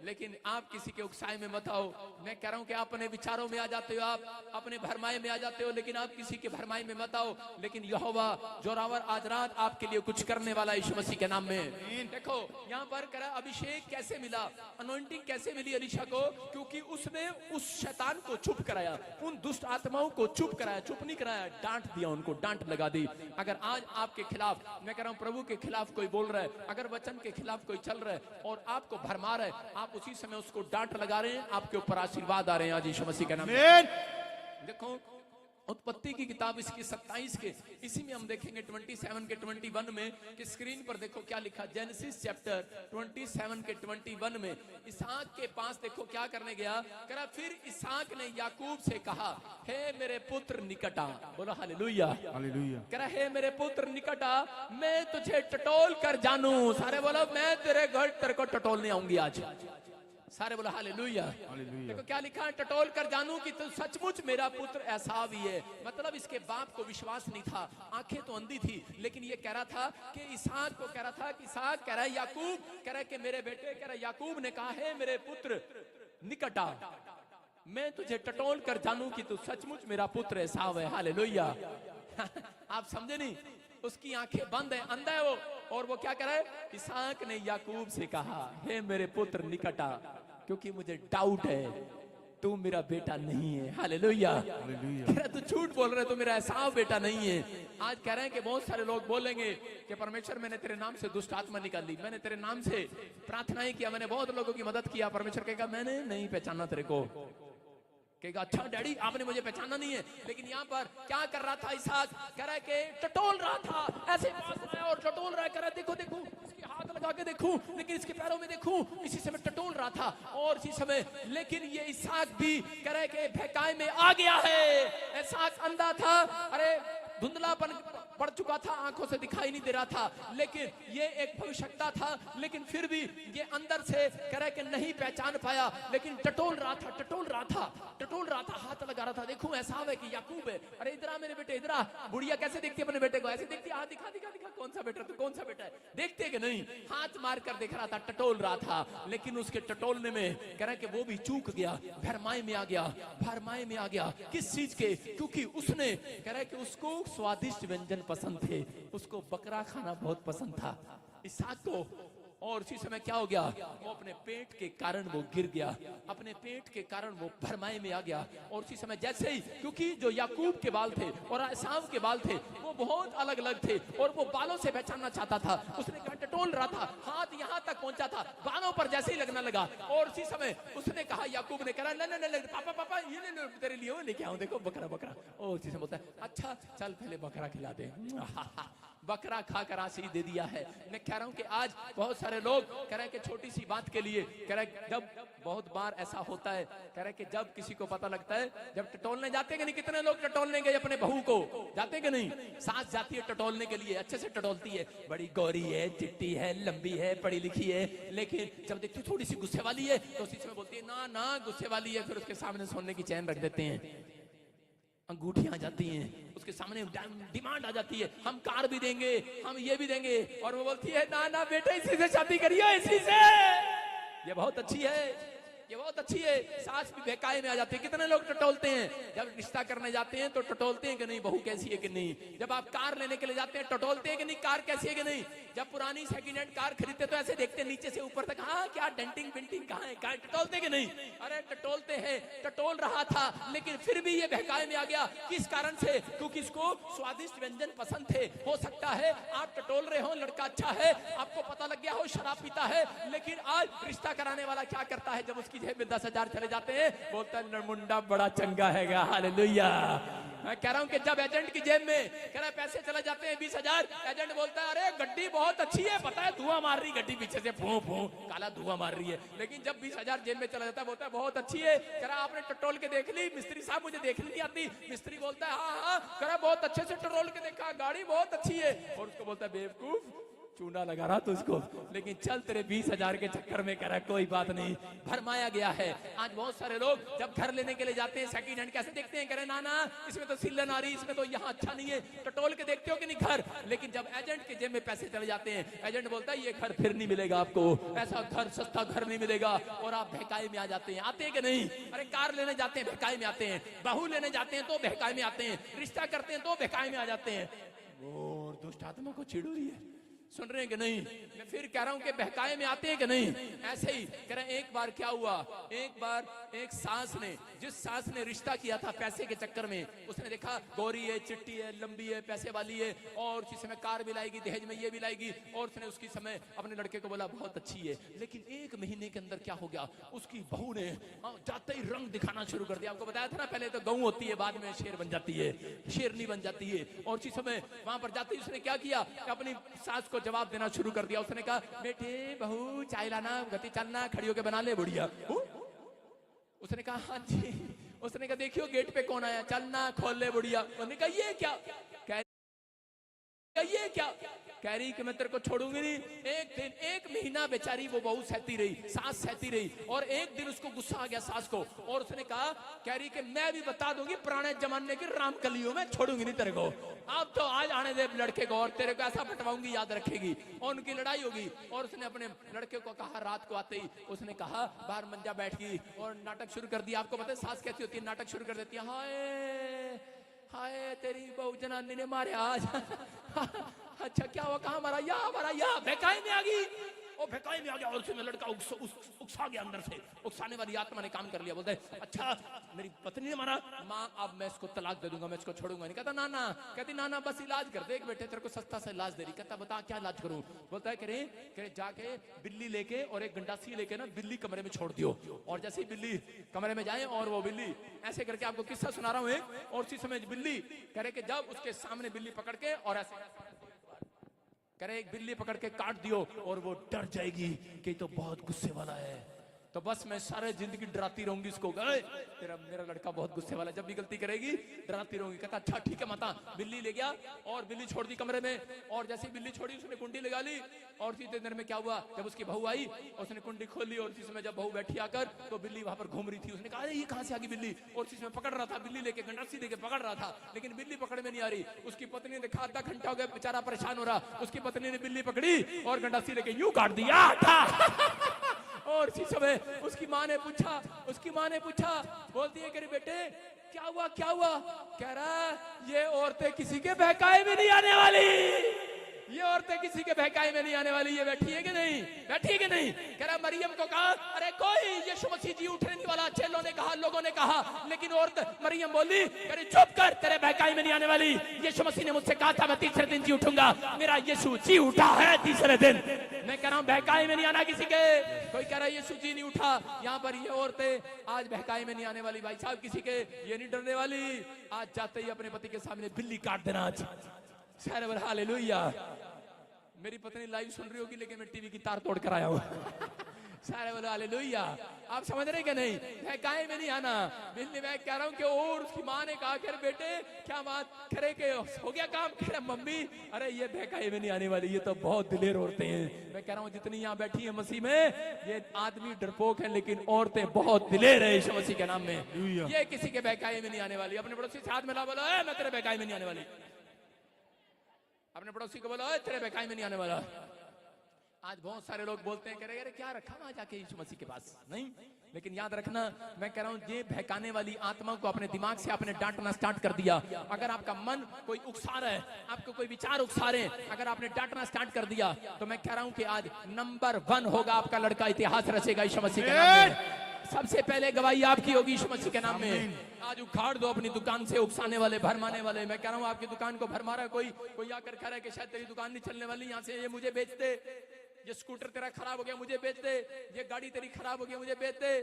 लेकिन आप किसी के उकसाए में मत आओ। मैं कह रहा हूं कि आप अपने विचारों में आ जाते हो, आप अपने भरमाए में आ जाते हो, लेकिन आप किसी के भरमाए में मत आओ। लेकिन यहोवा जोरावर आज रात आपके लिए कुछ करने वाला यीशु मसीह के नाम में। देखो यहाँ पर करा अभिषेक कैसे मिला, अनॉइंटिंग कैसे मिली एलीशा को, क्योंकि उसने उस शैतान को चुप कराया, उन दुष्ट आत्माओं को चुप कराया, चुप नहीं कराया, डांट दिया, उनको डांट लगा दी। अगर आज आपके खिलाफ, मैं कह रहा हूं प्रभु के खिलाफ कोई बोल रहा है, अगर वचन के खिलाफ कोई चल रहा है और आपको भरमा रहा है, आप उसी समय उसको डांट लगा रहे हैं, आपके ऊपर आशीर्वाद आ रहे हैं आज यीशु मसीह के नाम में। देखो उत्पत्ति की किताब इसकी 27 के इसी में हम देखेंगे 27 के 21 में कि स्क्रीन पर देखो क्या लिखा, जेनेसिस चैप्टर 27 के 21 में इसहाक के पास देखो क्या करने गया। करा फिर इसहाक ने याकूब से कहा, हे मेरे पुत्र निकट आ, बोलो हालेलुया हालेलुया। करा हे मेरे पुत्र निकट आ, मैं तुझे टटोल कर जानूं। सारे बोलो मैं तेरे घर तेरे को टटोलने आऊंगी आज। सारे बोला हालेलुया। हालेलुया। देखो क्या लिखा है, टटोल कर जानूं कि तू सचमुच मेरा पुत्र ऐसा भी है। मतलब इसके बाप को विश्वास नहीं था, आंखें तो अंधी थी, लेकिन ये कह रहा था कि इसहाक को कह रहा था कि इसहाक कह रहा है याकूब कह रहा है कि मेरे बेटे, कह रहा है याकूब ने कहा है मेरे पुत्र निकट आ, मैं तुझे टटोल कर जानूं कि तू सचमुच मेरा पुत्र ऐसा है। हालेलुया। आप समझे नहीं, उसकी आंखें बंद है, अंधा है वो, और वो क्या कर रहा है, इसहाक ने याकूब से कहा हे मेरे पुत्र निकट आ, क्योंकि मुझे डाउट है तू मेरा बेटा नहीं है। हालेलुया। कह रहा तू झूठ बोल रहे, तो मेरा ऐसा बेटा नहीं है। आज कह रहे हैं कि बहुत सारे लोग बोलेंगे कि परमेश्वर मैंने तेरे नाम से दुष्ट आत्मा निकाली, मैंने तेरे नाम से प्रार्थनाएं किया, मैंने बहुत लोगों की मदद किया। परमेश्वर कहेगा मैंने नहीं पहचाना तेरे को। कहेगा अच्छा डैडी आपने मुझे पहचाना नहीं है। लेकिन यहाँ पर क्या कर रहा था इसहाक, कह रहा है कि टटोल रहा था, ऐसे पास आया और टटोल रहा है, कह रहा है देखो देखो इसके हाथ लगा के देखूं, लेकिन इसके पैरों में देखूं, इसी समय टटोल रहा था। और इसी समय लेकिन ये इसहाक भी कह रहा है कि भहकाए में आ गया है। इसहाक अंधा था, अरे धुंधलापन पड़ चुका था, आंखों से दिखाई नहीं दे रहा था, लेकिन ये एक भविष्यता था, लेकिन फिर भी ये अंदर से कह रहा है कि नहीं पहचान पाया, लेकिन टटोल रहा था, टटोल रहा था, टटोल रहा था, हाथ लगा रहा था, देखूं ऐसा है कि याकूब है, अरे इधर आ मेरे बेटे इधर आ। बुढ़िया कैसे देखती है अपने बेटे को, ऐसे देखती है, हाथ दिखा दिखा दिखा कौन सा बेटा, तू कौन सा बेटा है, देखते कि नहीं, हाथ मार कर देख रहा था, टटोल रहा था। लेकिन उसके टटोलने में कह रहा है कि वो भी चूक गया, भरमाए में आ गया, भरमाए में आ गया। किस चीज के, क्योंकि उसने कह रहा है कि उसको स्वादिष्ट व्यंजन पसंद थे, उसको बकरा खाना बहुत पसंद था इसहाक को। और उसी समय क्या हो गया, वो अपने पेट के कारण वो गिर गया, अपने पेट के कारण वो भरमाए में आ गया। और उसी समय जैसे ही, क्योंकि जो याकूब के बाल थे और एसाव के बाल थे वो बहुत अलग अलग थे, और वो बालों से पहचानना चाहता था, उसने कहा टटोल रहा था, हाथ यहाँ तक पहुंचा था, बालों पर जैसे ही लगना लगा। और उसी समय उसने कहा, याकूब ने कहा नहीं पापा पापा ये ले तेरे लिए वो लेके आऊं, देखो बकरा बकरा। और उसी समय बोलता है अच्छा चल पहले बकरा खिला दे। बकरा खाकर आशीष दे दिया है। मैं कह रहा हूं कि आज बहुत सारे लोग कह रहे हैं कि छोटी सी बात के लिए कह रहे हैं, जब बहुत बार ऐसा होता है, कह रहे हैं कि जब किसी को पता लगता है, जब टटोलने जाते हैं कि नहीं, कितने लोग टटोलने गए अपने बहू को, जाते कि नहीं, सास जाती है टटोलने के लिए, अच्छे से टटोलती है, बड़ी गौरी है, चिट्टी है, लंबी है, पढ़ी लिखी है, लेकिन जब देखती थोड़ी सी गुस्से वाली है तो उसी समय बोलती है ना ना गुस्से वाली है, फिर उसके सामने सोने की चैन रख देते हैं, अंगूठियां आ जाती हैं, उसके सामने डिमांड आ जाती है, हम कार भी देंगे, हम ये भी देंगे, और वो बोलती है ना ना बेटे इसी से शादी करिए, इसी से, ये बहुत अच्छी है, ये बहुत अच्छी है। सास भी बहकाए में आ जाती है। कितने लोग टटोलते हैं, जब रिश्ता करने जाते हैं तो टटोलते हैं कि नहीं बहू कैसी है कि नहीं, जब आप कार लेने के लिए जाते हैं टटोलते हैं कि नहीं कार कैसी है कि नहीं, जब पुरानी सेकंड हैंड कार खरीदते तो ऐसे देखते हैं नीचे से ऊपर तक, हाँ क्या डेंटिंग पेंटिंग कहाँ है, कहाँ टटोलते कि नहीं, अरे टटोलते हैं। टटोल रहा था लेकिन फिर भी ये बहकाए में आ गया, किस कारण से, क्योंकि इसको स्वादिष्ट व्यंजन पसंद थे। हो सकता है आप टटोल रहे हो, लड़का अच्छा है, आपको पता लग गया हो शराब पीता है, लेकिन आज रिश्ता कराने वाला क्या करता है, जब उसकी जेब में 10,000 चले जाते हैं बोलता है मुंडा बड़ा चंगा हैगा। हालेलुया। मैं कह रहा हूं कि जब एजेंट की जेब में कह रहा है पैसे चले जाते हैं 20,000, एजेंट बोलता है अरे गड्डी बहुत अच्छी है, पता है धुआं मार रही गड्डी पीछे से, फू फू काला धुआं मार रही है, लेकिन जब 20,000 जेब में चला जाता है बोलता है बहुत अच्छी है। कह रहा आपने टटोल के देख ली, मिस्त्री साहब मुझे देखनी नहीं आती, मिस्त्री बोलता है हाँ हाँ, कह रहा बहुत अच्छे से टटोल के देखा, गाड़ी बहुत अच्छी है, और उसको बोलता है बेवकूफ चूना लगा रहा तुझको, लेकिन चल तेरे 20,000 के चक्कर में कह रहा कोई बात नहीं, भरमाया गया है। आज बहुत सारे लोग जब घर लेने के लिए जाते हैं सेकंड हैंड कैसे देखते हैं, कह रहे ना ना इसमें तो सिलन आ रही, इसमें तो यहाँ अच्छा नहीं है, टटोल के देखते हो कि नहीं घर, लेकिन जब एजेंट के जेब में पैसे चले जाते हैं, एजेंट बोलता है ये घर फिर नहीं मिलेगा आपको, ऐसा घर सस्ता घर नहीं मिलेगा, और आप बहकाए में आ जाते हैं। आते हैं कि नहीं, अरे कार लेने जाते हैं बहकाए में आते हैं, बहू लेने जाते हैं तो बहकाए में आते हैं, रिश्ता करते हैं तो बहकाए में आ जाते हैं। और दुष्ट आत्मा को चिढ़ रही है, सुन रहे हैं कि नहीं, मैं फिर कह रहा हूं कि बहकाए में आते हैं कि नहीं। ऐसे ही कह रहे एक बार क्या हुआ, एक बार एक सास ने, जिस सास ने रिश्ता किया था पैसे के चक्कर में, उसने देखा गौरी है, चिट्टी है, लंबी है, पैसे वाली है, और उसी समय कार भी लाएगी, दहेज में ये भी लाएगी, और उसने उसकी समय अपने लड़के को बोला बहुत अच्छी है, लेकिन 1 महीने के अंदर क्या हो गया, उसकी बहू ने जाते ही रंग दिखाना शुरू कर दिया। आपको बताया था ना पहले तो गऊ होती है, बाद में शेर बन जाती है, शेरनी बन जाती है, और उसी समय वहां पर जाते ही उसने क्या किया, अपनी सास को जवाब देना शुरू कर दिया। उसने कहा बेटे बहू चाय लाना, गति चलना, खड़ी होके बना ले बुढ़िया। उसने कहा हाँ जी। उसने कहा देखियो गेट पे कौन आया, चलना खोल ले बुढ़िया। उसने कहा ये क्या, ये क्या, कह रही कि मैं तेरे को छोड़ूंगी नहीं। एक दिन, एक महीना बेचारी वो बहू सहती रही, सास सहती रही, और एक दिन उसको गुस्सा आ गया सास को, और उसने कहा, कह रही कि मैं भी बता दूंगी पुराने जमाने की रामकलियों में, छोड़ूंगी नहीं तेरे को। अब तो आज आने दे लड़के को, और तेरे को ऐसा पटवाऊंगी याद रखेगी। और उनकी लड़ाई होगी, और उसने अपने लड़के को कहा, रात को आते ही उसने कहा, बाहर मंजा बैठ गई और नाटक शुरू कर दिया। आपको पता है सास कैसी होती है, नाटक शुरू कर देती है, हाय हाय तेरी बहू जनानी ने मारे आज। अच्छा क्या हुआ, कहाँ मारा, या बेकाई में आ गई, वो बेकाई में आ गया, और उसमें लड़का उकसा गया अंदर से, उकसाने वाली आत्मा ने काम कर लिया। बोलते अच्छा मेरी पत्नी ने मारा, माँ अब मैं इसको तलाक दे दूंगा, मैं इसको छोड़ूंगा नहीं। कहता ना, कहती ना बस इलाज कर दे, एक बेटे तेरे को सस्ता सा इलाज दे रही। कहता बता क्या इलाज करूं। बोलता है करे जाके बिल्ली लेके और एक गंडासी लेके ना बिल्ली कमरे में छोड़ दियो, और जैसे ही बिल्ली कमरे में जाए और वो बिल्ली ऐसे करके, आपको किस्सा सुना रहा हूं एक, और उसी समय बिल्ली करे कि जब उसके सामने बिल्ली पकड़ के और ऐसे करे एक बिल्ली पकड़ के काट दियो, और वो डर जाएगी कि तो बहुत गुस्से वाला है, तो बस मैं सारे जिंदगी डराती रहूंगी इसको, तेरा मेरा लड़का बहुत गुस्से वाला है, जब भी गलती करेगी डराती रहूंगी। कहता अच्छा ठीक है माता। बिल्ली ले गया और बिल्ली छोड़ दी कमरे में, और जैसे बिल्ली छोड़ी उसने कुंडी लगा ली, और सीधे देर में क्या हुआ, जब उसकी बहू आई उसने कुंडी खोल ली, और उसी समय जब बहू बैठी आकर, तो बिल्ली वहां पर घूम रही थी। उसने कहा अरे ये कहां से आ गई बिल्ली, और उसी समय पकड़ रहा था, बिल्ली लेके गंडासी लेके पकड़ रहा था, लेकिन बिल्ली पकड़ में नहीं आ रही। उसकी पत्नी ने देखा, आधा घंटा हो गया बेचारा परेशान हो रहा, उसकी पत्नी ने बिल्ली पकड़ी और गंडासी लेके यूं काट दिया था। और इसी समय उसकी माँ ने पूछा, बोलती है कि बेटे क्या हुआ, कह रहा ये औरतें किसी के बहकाए में नहीं आने वाली, ये औरतें किसी के बहकाए में नहीं आने वाली, ये बैठी है कि नहीं, कह रहा मरियम को कहा, अरे कोई यीशु मसीह जी उठने नहीं वाला, चेलों ने कहा, लोगों ने कहा, लेकिन औरत मरियम बोली, अरे चुप कर, तेरे बहकाए में नहीं आने वाली, यीशु मसीह ने मुझसे कहा था मैं तीसरे दिन जी उठूंगा, मेरा यीशु जी उठा है तीसरे दिन। मैं कह रहा हूं बहकाए में नहीं आना किसी के। कोई कह रहा है यीशु जी नहीं उठा, यहाँ पर ये औरतें आज बहकाए में नहीं आने वाली, भाई साहब किसी के ये नहीं डरने वाली, आज जाते ही अपने पति के सामने बिल्ली काट देना। आज सारे बोल हालेलुया। मेरी पत्नी लाइव सुन रही होगी, लेकिन मैं टीवी की तार तोड़ कर आया हूँ। सारे बोलो हालेलुया। आप समझ रहे कि नहीं, बहकाए में नहीं आना। बिल्ली मैं कह रहा हूँ कि और उसकी माँ ने कहा कि बेटे क्या बात करे के हो गया काम, कह रहा मम्मी अरे ये बहकाए में नहीं आने वाली, ये तो बहुत दिलेर औरतें हैं। मैं कह रहा हूँ जितनी यहाँ बैठी है मसीह में, ये आदमी डरपोक है लेकिन औरतें बहुत दिलेर है यीशु मसीह के नाम में। ये किसी के बहकाए में नहीं आने वाली। अपने पड़ोसी से हाथ मिला, बोलो मैं तेरे बहकाए में नहीं आने वाली। अपने पड़ोसी को बोलो तेरे बहकाए में नहीं आने वाला। आज बहुत सारे लोग बोलते हैं कह रहे अरे क्या रखा वहां जाके यीशु मसीह के पास, नहीं। लेकिन याद रखना, मैं कह रहा हूं ये बहकाने वाली आत्मा को अपने दिमाग से आपने डांटना स्टार्ट कर दिया। अगर आपका मन कोई उकसा रहा है, आपको कोई विचार उकसा रहे, अगर आपने डांटना स्टार्ट कर दिया, तो मैं कह रहा हूं कि आज नंबर 1 होगा आपका लड़का, इतिहास रचेगा यीशु मसीह के नाम में। सबसे पहले गवाही आपकी होगी यीशु मसीह के नाम में। आज उखाड़ दो अपनी दुकान से उकसाने वाले, भरमाने वाले। मैं कह रहा हूं आपकी दुकान को भरमा रहा है कोई आकर कह रहा है कि शायद तेरी दुकान नहीं चलने वाली, यहाँ से ये मुझे बेच दे, ये स्कूटर तेरा खराब हो गया मुझे बेच दे, ये गाड़ी तेरी खराब हो गई मुझे बेच दे।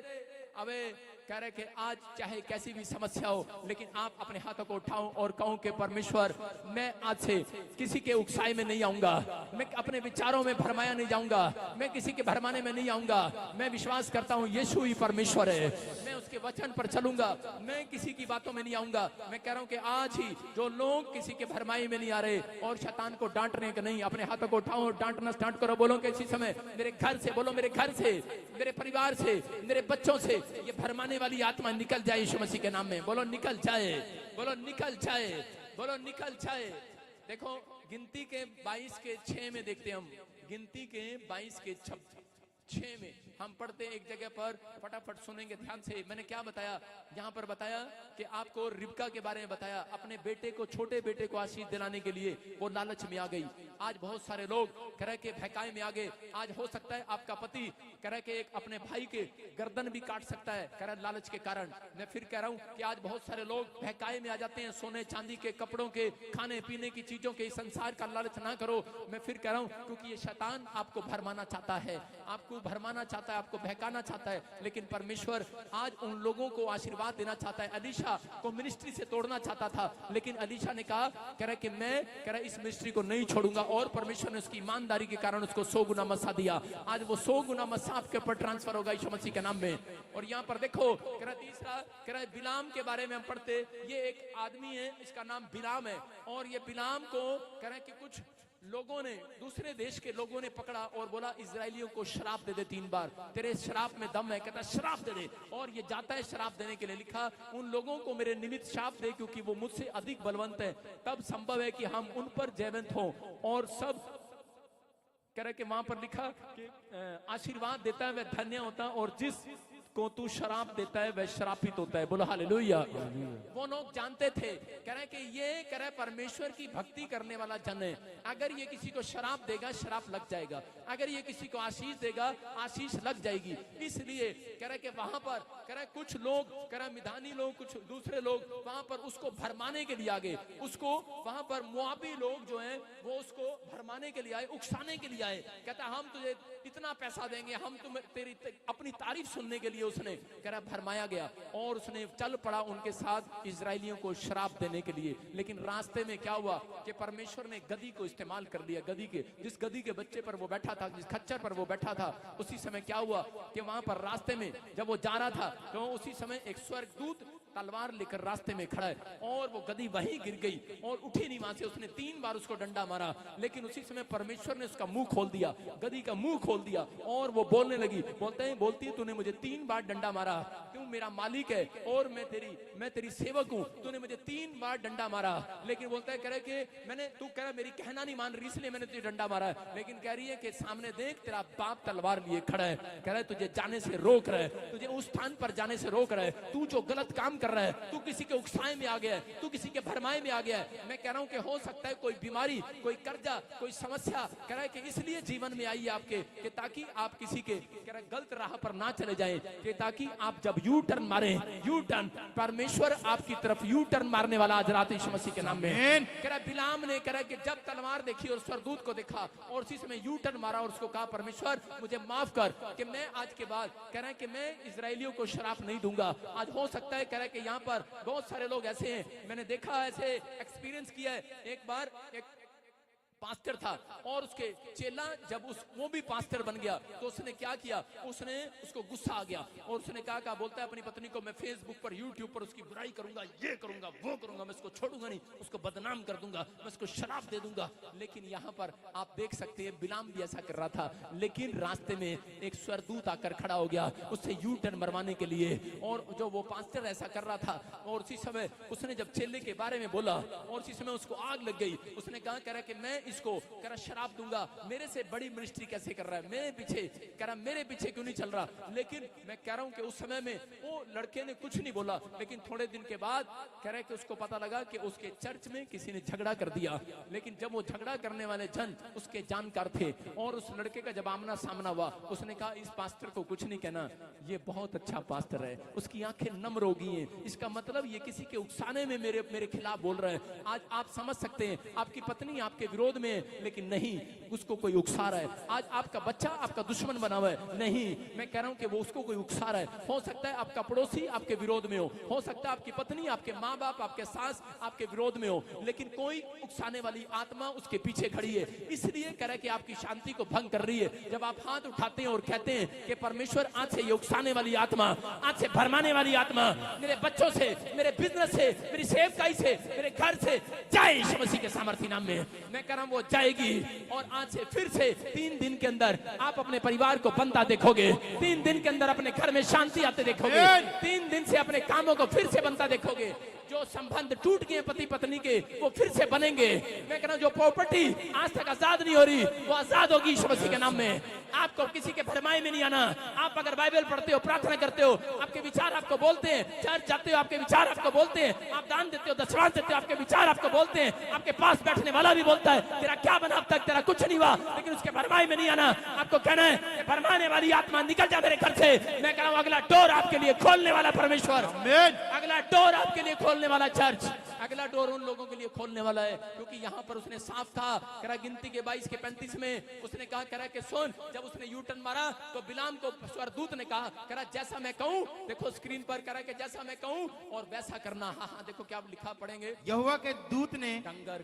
अबे कह रहे कि आज चाहे कैसी भी समस्या हो, लेकिन आप अपने हाथों को उठाओ और कहो कि परमेश्वर मैं आज से किसी के उकसाए में नहीं आऊंगा, मैं अपने विचारों में भरमाया नहीं जाऊंगा, मैं किसी के भरमाने में नहीं आऊंगा। मैं विश्वास करता हूं यीशु ही परमेश्वर है, मैं उसके वचन पर चलूंगा, मैं किसी की बातों में नहीं आऊंगा। मैं कह रहा हूं कि आज ही जो लोग किसी के भरमाई में नहीं आ रहे और शैतान को डांट रहे कि नहीं, अपने हाथों को उठाओ, डांटना स्टार्ट करो। बोलो कि इसी समय मेरे घर से, बोलो मेरे घर से, मेरे परिवार से, मेरे बच्चों से ये भरमाने वाली आत्मा निकल जाए यीशु मसीह के नाम में। बोलो निकल जाए, बोलो निकल जाए, बोलो निकल जाए। देखो गिनती के 22 के 6 में देखते हम, गिनती के 22 के 6 में हम पढ़ते एक जगह पर, फटाफट सुनेंगे ध्यान से। मैंने क्या बताया यहाँ पर, बताया कि आपको रिबका के बारे में बताया, अपने बेटे को, छोटे बेटे को आशीष दिलाने के लिए वो लालच में आ गई। आज बहुत सारे लोग कह रहे के बहकाए में आ गए। आज हो सकता है आपका पति कह रहे के एक अपने भाई के गर्दन भी काट सकता है, कह रहे लालच के कारण। मैं फिर कह रहा हूँ कि आज बहुत सारे लोग बहकाए में आ जाते हैं, सोने चांदी के, कपड़ों के, खाने पीने की चीजों के, संसार का लालच ना करो। मैं फिर कह रहा हूँ क्योंकि ये शैतान आपको भरमाना चाहता है, आपको भरमाना चाहता है, आपको बहकाना चाहता है। लेकिन परमेश्वर आज उन लोगों को आशीर्वाद देना चाहता है। अलीशा को मिनिस्ट्री से तोड़ना चाहता था, लेकिन अलीशा ने कहा, कह रहा कि मैं कह रहा इस मिनिस्ट्री को नहीं छोड़ूंगा, और परमेश्वर ने उसकी ईमानदारी के कारण उसको 100 गुना मसा दिया। आज वो 100 गुना मसा आपके ऊपर ट्रांसफर होगा यीशु मसीह के नाम में। और यहाँ पर देखो कह रहा तीसरा, कह रहा बिलाम के बारे में हम पढ़ते, ये एक आदमी है, इसका नाम बिलाम है, और ये बिलाम को कह रहा कि कुछ लोगों ने, दूसरे देश के लोगों ने पकड़ा और बोला इजरायलियों को शराब दे दे 3 बार, तेरे शराब में दम है। कहता शराब दे दे, और ये जाता है शराब देने के लिए। लिखा उन लोगों को मेरे निमित्त शराब दे क्योंकि वो मुझसे अधिक बलवंत है, तब संभव है कि हम उन पर जयवंत हों। और सब कह रहे कि वहां पर लिखा कि आशीर्वाद देता है वह धन्य होता है, और जिस को तू शराब देता है वह शरापित होता है। बोलो हालेलुया। वो लोग जानते थे, कह रहे कि ये कह रहे परमेश्वर की भक्ति करने वाला जन है, अगर ये किसी को शराब देगा शराब लग जाएगा, अगर ये किसी को आशीष देगा आशीष लग जाएगी। इसलिए कह रहे कि वहां पर कह रहे कुछ लोग, कह रहे मिधानी लोग, कुछ दूसरे लोग वहां पर उसको भरमाने के लिए आ गए। उसको वहां पर मोआबी लोग जो हैं वो उसको भरमाने के लिए आए, उकसाने के लिए आए। कहता हम तुझे इतना पैसा देंगे, हम तुम्हें तेरी अपनी तारीफ सुनने के लिए उसने कह रहा भरमाया गया, और उसने चल पड़ा उनके साथ इजरायलियों को शराब देने के लिए। लेकिन रास्ते में क्या हुआ कि परमेश्वर ने गधी को इस्तेमाल कर लिया। गधी के, जिस गधी के बच्चे पर वो बैठा था, जिस खच्चर पर वो बैठा था, उसी समय क्या हुआ कि वहां पर रास्ते में जब वो जा रहा था तो उसी समय एक स्वर्गदूत तलवार लेकर रास्ते में खड़ा है, और वो गधी वहीं गिर गई और उठी नहीं वहां से। उसने 3 बार उसको डंडा मारा, लेकिन उसी समय परमेश्वर ने उसका मुंह खोल दिया, गधी का मुंह खोल दिया, और वो बोलने लगी। बोलती है तूने मुझे 3 बार डंडा मारा, तू मेरा मालिक है और मैं तेरी सेवक हूँ, तूने मुझे 3 बार डंडा मारा। लेकिन बोलता है, कह रहे कि मैंने, तू कह रहा मेरी कहना नहीं मान रही इसलिए मैंने तुझे डंडा मारा है। लेकिन कह रही है कि सामने देख तेरा बाप तलवार लिए खड़ा है, कह रहा है तुझे जाने से रोक रहा है, तुझे उस स्थान पर जाने से रोक रहा है। तू जो गलत काम कर रहा है, तू किसी के उकसाए में आ गया है, तू किसी के भरमाए में आ गया है। मैं कह रहा हूं कि हो सकता है कोई बीमारी, कोई कर्जा, कोई समस्या कह रहा है कि इसलिए जीवन में आई है आपके कि ताकि आप किसी के कह रहा गलत राह पर ना चले जाएं, कि ताकि आप जब यू टर्न मारे, यू टर्न, परमेश्वर आपकी तरफ यू टर्न मारने वाला आज रात यीशु मसीह के नाम में। कह रहा बिलाम ने कह रहा कि जब तलवार देखी और स्वर्गदूत को देखा और उसी समय यू टर्न मारा और उसको कहा परमेश्वर मुझे माफ कर कि मैं आज के बाद कह रहा है कि मैं इजरायलियों को शराब नहीं दूंगा। आज हो सकता है कह रहा है कि यहाँ पर बहुत सारे लोग ऐसे हैं, मैंने देखा ऐसे एक्सपीरियंस किया है। एक बार एक पास्टर था और उसके चेला जब वो भी पास्टर बन गया तो उसने क्या किया, उसको गुस्सा आ गया और उसने कहा बोलता है अपनी पत्नी को मैं फेसबुक पर यूट्यूब पर उसकी बुराई करूंगा, ये करूंगा वो करूंगा, मैं उसको छोड़ूंगा नहीं, उसको बदनाम कर दूंगा, मैं उसको शराब दे दूंगा। लेकिन यहाँ पर आप देख सकते हैं बिलाम भी ऐसा कर रहा था, लेकिन रास्ते में एक स्वर्गदूत आकर खड़ा हो गया उससे यू टर्न मरवाने के लिए। और जो वो पास्टर ऐसा कर रहा था और उसी समय उसने जब चेले के बारे में बोला और उसी समय उसको आग लग गई। उसने कहा कह रहा कि मैं इसको कह रहा शराब दूंगा, मेरे से बड़ी मिनिस्ट्री कैसे कर रहा है, मेरे पीछे कह रहा मेरे पीछे क्यों नहीं चल रहा। लेकिन मैं कह रहा हूं कि उस समय में वो लड़के ने कुछ नहीं बोला, लेकिन थोड़े दिन के बाद कह रहा है कि उसको पता लगा कि उसके चर्च में किसी ने झगड़ा कर दिया। लेकिन जब वो झगड़ा करने वाले जन उसके जानकार थे और उस लड़के का जब आमना सामना हुआ, उसने कहा इस पास्टर को कुछ नहीं कहना, ये बहुत अच्छा पास्टर है, उसकी आंखें नम रोगी हैं, इसका मतलब ये किसी के उकसाने में मेरे खिलाफ बोल रहे हैं। आज आप समझ सकते हैं आपकी पत्नी आपके विरोध में, लेकिन नहीं उसको कोई उकसा रहा है। आज आपका बच्चा आपका दुश्मन बना हुआ है, नहीं मैं कह रहा हूं कि वो उसको कोई उकसा रहा है। हो सकता है आपका पड़ोसी आपके विरोध में हो सकता है आपकी पत्नी, आपके माँ बाप, आपके सास आपके विरोध में हो, लेकिन कोई उकसाने वाली आत्मा उसके पीछे खड़ी है, इसलिए कह रहा है कि आपकी शांति को भंग कर रही है। जब आप हाथ उठाते हैं और कहते हैं कि परमेश्वर आज से ये उकसाने वाली आत्मा, आज से भरमाने वाली आत्मा मेरे बच्चों से, मेरे बिजनेस से, मेरी सेवकाई से, मेरे घर से जाए यीशु मसीह के सामर्थ्य नाम में, मैं कह रहा हूं वो जाएगी। और आज से फिर से 3 दिन के अंदर आप अपने परिवार को बनता देखोगे, 3 दिन के अंदर अपने घर में शांति आते देखोगे, 3 दिन से अपने कामों को फिर से बनता देखोगे। जो संबंध टूट गए पति पत्नी के वो फिर से बनेंगे। मैं कह रहा हूं जो प्रॉपर्टी आज तक आजाद नहीं हो रही वो आजाद होगी यीशु मसीह के नाम में। आपको किसी के भरमाए में नहीं आना। आप अगर बाइबल पढ़ते हो, प्रार्थना करते हो, आपके विचार आपको बोलते हैं, चर्च जाते हो आपके विचार आपको बोलते हैं, आप दान देते हो, दशवांश देते हो, आपके विचार आपको बोलते हैं, आपके पास बैठने वाला भी बोलता है तेरा क्या बना अब तक, तेरा कुछ नहीं हुआ, लेकिन उसके भरमाए में नहीं आना। आपको कहना है भरमाने वाली आत्मा निकल जा मेरे घर से। मैं कह रहा हूं अगला डोर आपके लिए खोलने वाला परमेश्वर, अगला डोर आपके लिए खोलने वाला चर्च, अगला डोर उन लोगों के लिए खोलने वाला है। क्योंकि यहाँ पर उसने साफ कहा, कह रहा गिनती के 22 के 35 में उसने कहा, कह रहा कि सुन, जब उसने यू टर्न मारा तो बिलाम को स्वर्गदूत ने कहा, कह रहा जैसा मैं कहूं, देखो स्क्रीन पर, कह रहा कि जैसा मैं कहूं और वैसा करना। हाँ देखो क्या लिखा पढ़ेंगे। यहोवा के दूत ने डंगर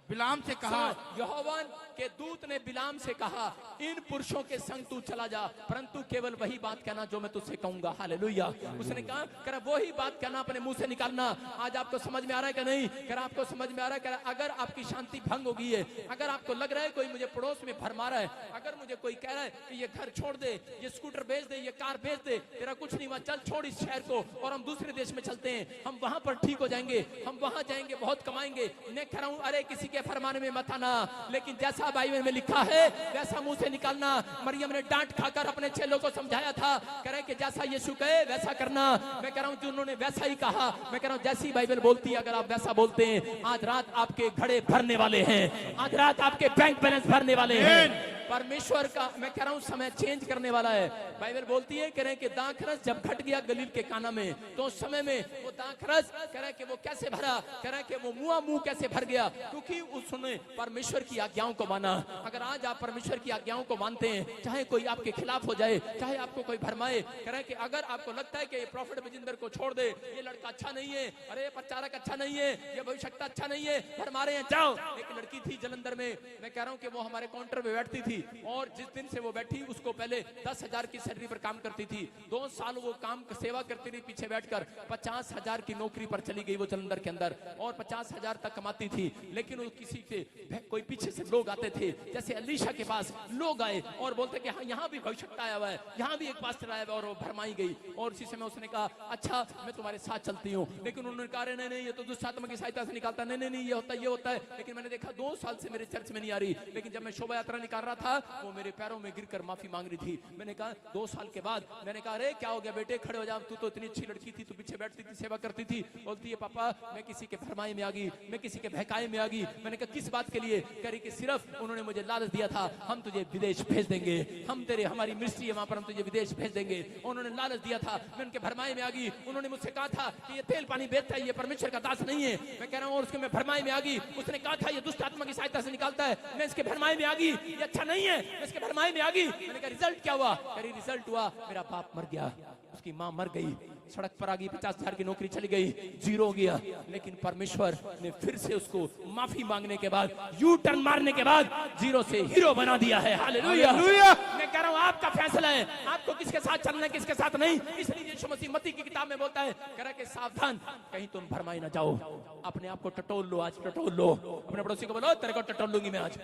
बिलाम से कहा, यहोवा के दूत ने बिलाम से कहा इन पुरुषों के संग तू चला जा, परंतु केवल वही बात कहना जो मैं तुझसे कहूंगा। हालेलुया। उसने कहा, कह रहा वही बात कहना, अपने मुंह से निकालना। आज आपको समझ में आ रहा है कि नहीं, कह रहा आपको समझ में आ रहा है, कह रहा अगर आपकी शांति भंग हो गई है, अगर आपको लग रहा है कोई मुझे पड़ोस में भरमा रहा है, अगर मुझे कोई कह रहा है कि ये घर छोड़ दे, ये स्कूटर बेच दे, ये कार बेच दे, तेरा कुछ नहीं हुआ, चल छोड़ इस शहर को और हम दूसरे देश में चलते हैं, हम वहां पर ठीक हो जाएंगे, हम वहां जाएंगे बहुत कमाएंगे। मैं कह रहा हूं अरे किसी के फरमाने में मत आना, लेकिन जैसा बाइबल में लिखा है वैसा मुंह से निकालना। मरियम ने डांट खाकर अपने चेलों को समझाया था, कह रहे कि जैसा यीशु कहे वैसा करना। मैं कह रहा हूं जो उन्होंने वैसा ही कहा, मैं कह रहा हूं जैसी बाइबल बोलती है अगर आप वैसा बोलते हैं, आज रात आपके घड़े भरने वाले हैं, आज रात आपके बैंक बैलेंस भरने वाले हैं। परमेश्वर का मैं कह रहा हूं समय चेंज करने वाला है। बाइबल बोलती है कह रहे कि दाखरस जब घट गया गलील के काना में, तो उस समय में वो दाखरस कह रहे कि वो कैसे भरा, कह रहे कि वो मुंह कैसे भर गया, क्योंकि उसने परमेश्वर की आज्ञाओं को माना। अगर आज आप परमेश्वर की आज्ञाओं को मानते हैं, चाहे कोई आपके खिलाफ हो जाए, चाहे आपको कोई भरमाए, कह रहे कि अगर आपको लगता है कि प्रॉफिट बजिंदर को छोड़ दे, ये लड़का अच्छा नहीं है, अरे ये प्रचारक अच्छा नहीं है, ये भविष्यता अच्छा नहीं है, भरमा रहे हैं, जाओ। एक लड़की थी जलंधर में, मैं कह रहा हूं कि वो हमारे काउंटर पे बैठती थी और जिस दिन से वो बैठी उसको पहले 10,000 की सैलरी पर काम करती थी। 2 साल वो काम सेवा करती रही पीछे बैठकर, 50,000 की नौकरी पर चली गई वो जलंधर के अंदर और 50,000 तक कमाती थी। लेकिन वो किसी से कोई पीछे से लोग आते थे, जैसे अलीशा के पास लोग आए और बोलते कि हाँ यहाँ भी भविष्यता आया हुआ है, यहाँ भी एक पास्टर आया हुआ है, और वो भरमाई गई। और उसी समय उसने कहा अच्छा मैं तुम्हारे साथ चलती हूँ, लेकिन उन्होंने कहा नहीं नहीं ये तो दुष्ट आत्मा की सहायता से निकालता, नहीं नहीं ये होता है। लेकिन मैंने देखा 2 साल से मेरे चर्च में नहीं आ रही, लेकिन जब मैं शोभा यात्रा निकाल रहा था वो मेरे पैरों में गिरकर माफी मांग रही थी। मैंने कहा 2 साल के बाद मैंने कहा अरे क्या हो गया बेटे, खड़े हो जा, तू तो इतनी अच्छी लड़की थी, तू पीछे बैठती थी, सेवा करती थी। बोलती है पापा मैं किसी के फरमाए में आ गई, मैं किसी के बहकाए में आ गई। मैंने कहा किस बात के लिए, कह रही कि सिर्फ उन्होंने मुझे लालच दिया था, हम तुझे विदेश भेज देंगे, हम तेरे हमारी मिनिस्ट्री है वहां पर, हम तुझे विदेश भेज देंगे। उन्होंने लालच दिया था, मैं उनके भरमाए में आ गई। उन्होंने मुझसे कहा था कि ये तेल पानी बेचता है, ये परमेश्वर का दास नहीं है। मैं कह रहा हूँ और उसके मैं भरमाए में आ गई। उसने कहा था ये दुष्ट आत्मा की सहायता से निकालता है, मैं इसके भरमाए में आ गई, ये अच्छा नहीं है, मैं इसके भरमाए में आ गई। मैंने कहा रिजल्ट क्या हुआ, कह रही रिजल्ट हुआ मेरा बाप मर गया, उसकी माँ मर गई, सड़क पर आ गई, 50,000 की नौकरी चली गई, जीरो हो गया। लेकिन परमेश्वर ने फिर से उसको माफी मांगने के बाद, यू टर्न मारने के बाद जीरो से हीरो बना दिया है। हालेलुया। मैं कह रहा हूं आपका फैसला है, आपको किसके साथ चलना है किसके साथ नहीं। इसलिए यीशु मसीह मत्ती की किताब में बोलता है, कह रहा कि सावधान कहीं तुम भरमाई ना जाओ, अपने आप को टटोल लो, आज टटोल लो। अपने पड़ोसी को बोलो तेरे को टटोल लूंगी मैं आज,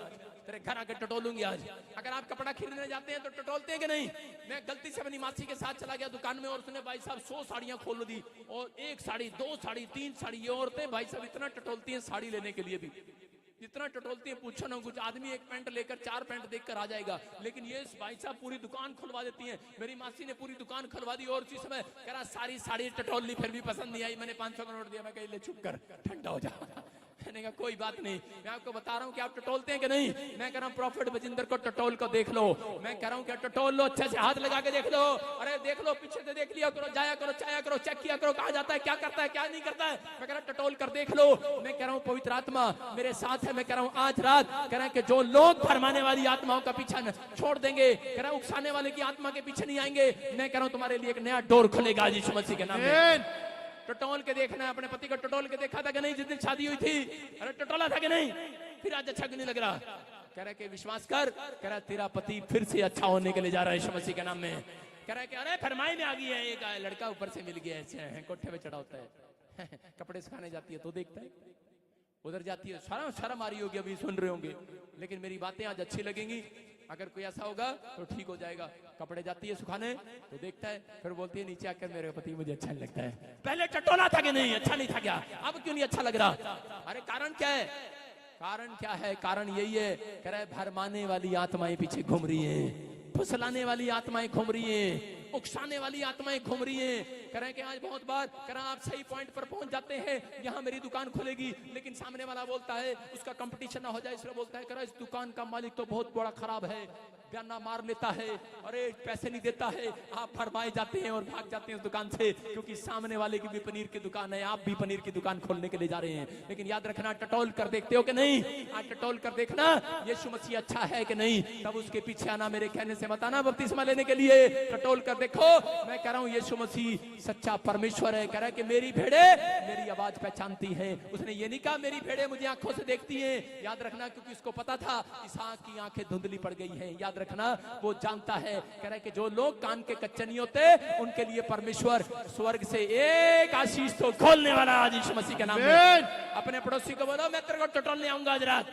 तेरे घर आकर टटोलूंगी आज। अगर आप कपड़ा खरीदने जाते हैं तो टटोलते हैं कि नहीं। मैं गलती से अपनी मासी के साथ चला गया दुकान में और उसने भाई साहब 100 साड़ियां खोल दी, और 1 साड़ी 2 साड़ी 3 साड़ी। ये औरतें भाई साहब इतना टटोलती हैं साड़ी लेने के लिए भी, इतना टटोलती है पूछो ना कुछ। आदमी एक पैंट लेकर 4 पैंट देखकर आ जाएगा, लेकिन ये भाई साहब पूरी दुकान खुलवा देती हैं। मेरी मासी ने पूरी दुकान खुलवा दी और उसी समय कह रहा सारी साड़ी टटोल ली, फिर भी पसंद नहीं आई। मैंने 500 का नोट दिया, मैं कही ले चुप कर, ठंडा हो जा। मैंने कहा कोई बात नहीं, मैं आपको बता रहा हूँ कि आप टटोलते हैं कि नहीं। मैं कह रहा हूँ प्रॉफिट बजिंदर को टटोल को देख लो, मैं कह रहा हूँ क्या टटोल लो, अच्छे से हाथ लगा के देख लो। अरे देख लो, पीछे से देख लिया करो, जाया करो, चाया करो, चेक किया करो, कहाँ जाता है, क्या करता है, क्या नहीं करता है। मैं कह रहा हूँ टटोल कर देख लो। मैं कह रहा हूँ पवित्र आत्मा मेरे साथ है। मैं कह रहा हूँ आज रात कह रहा है कि जो लोग भरमाने वाली आत्माओं का पीछा छोड़ देंगे, कह रहा हूँ उकसाने वाले की आत्मा के पीछे नहीं आएंगे। मैं कह रहा हूँ तुम्हारे लिए एक नया डोर खुलेगा यीशु मसीह के नाम में। टटोल के देखना है, अपने पति को टटोल के देखा था कि नहीं जिस दिन शादी हुई थी, अरे टटोला था कि नहीं, फिर आज अच्छा क्यों नहीं लग रहा। कह रहा है कि विश्वास कर, कह रहा है तेरा पति फिर से अच्छा होने के लिए जा रहा है यीशु मसीह के नाम में। कह रहा है कि अरे फरमाई में आ गई है, एक लड़का ऊपर से मिल गया है, कोठे पे चढ़ा होता है, कपड़े सुखाने जाती है तो देखता है, उधर जाती है, सारा शर्म आ रही होगी, अभी सुन रहे होंगे, लेकिन मेरी बातें आज अच्छी लगेंगी। अगर कोई ऐसा होगा तो ठीक हो जाएगा। कपड़े जाती है सुखाने तो देखता है, फिर बोलती है नीचे आकर मेरे पति मुझे अच्छा नहीं लगता है। पहले टटोला था कि नहीं, अच्छा नहीं था क्या, अब क्यों नहीं अच्छा लग रहा। अरे कारण क्या है, कारण क्या है, कारण यही है, कह रहा है भरमाने वाली आत्माएं पीछे घूम रही है, फुसलाने वाली आत्माएं घूम रही है, उकसाने वाली आत्माएं घूम रही हैं। कह रहे हैं कि आज बहुत बार कह रहा आप सही पॉइंट पर पहुंच जाते हैं, यहाँ मेरी दुकान खुलेगी, लेकिन सामने वाला बोलता है उसका कंपटीशन ना हो जाए, इसलिए बोलता है कह रहा इस दुकान का मालिक तो बहुत बड़ा खराब है, बयाना मार लेता है, अरे पैसे नहीं देता है। आप फरमाए जाते हैं और भाग जाते हैं उस दुकान से, क्योंकि सामने वाले की भी पनीर की दुकान है, आप भी पनीर की दुकान खोलने के लिए जा रहे हैं। लेकिन याद रखना, टटोल कर देखते हो कि नहीं, आज टटोल कर देखना यीशु मसीह अच्छा है कि नहीं, तब उसके पीछे आना, मेरे कहने से मत आना बपतिस्मा लेने के लिए। टटोल कर देखो मैं कह रहा हूँ यीशु मसीह सच्चा परमेश्वर है। कह रहा है कि मेरी भेड़े मेरी आवाज पहचानती हैं। उसने ये नहीं कहा मेरी भेड़े मुझे आंखों से देखती हैं, याद रखना, क्योंकि उसको पता था इसहाक की आंखें धुंधली पड़ गई हैं, याद रखना वो जानता है। कह रहा है कि जो लोग कान के कच्चे नहीं होते उनके लिए परमेश्वर स्वर्ग से एक आशीष तो खोलने वाला आज यीशु मसीह के नाम में। अपने पड़ोसी को बोलो मैं तेरे को टटोलने आऊंगा आज रात,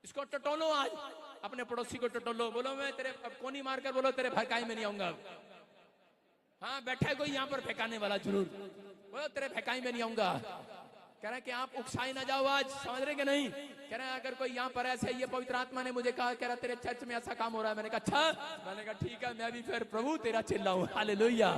इसको टटोलो आज, अपने पड़ोसी को टटोलो, बोलो मैं तेरे कोनी मारकर बोलो तेरे भड़काई में नहीं आऊंगा। हाँ बैठा है कोई यहाँ पर फेंकाने वाला, जरूर बोलो तेरे फेंकाई में नहीं आऊंगा। कह रहा है कि आप उकसाई ना जाओ आज, समझ रहे कि नहीं। कह रहा है अगर कोई यहाँ पर ऐसे, ये पवित्र आत्मा ने मुझे कहा, कह रहा तेरे चर्च में ऐसा काम हो रहा है। मैंने कहा अच्छा, मैंने कहा ठीक है, मैं भी फिर प्रभु तेरा चिल्लाऊं, हालेलुया।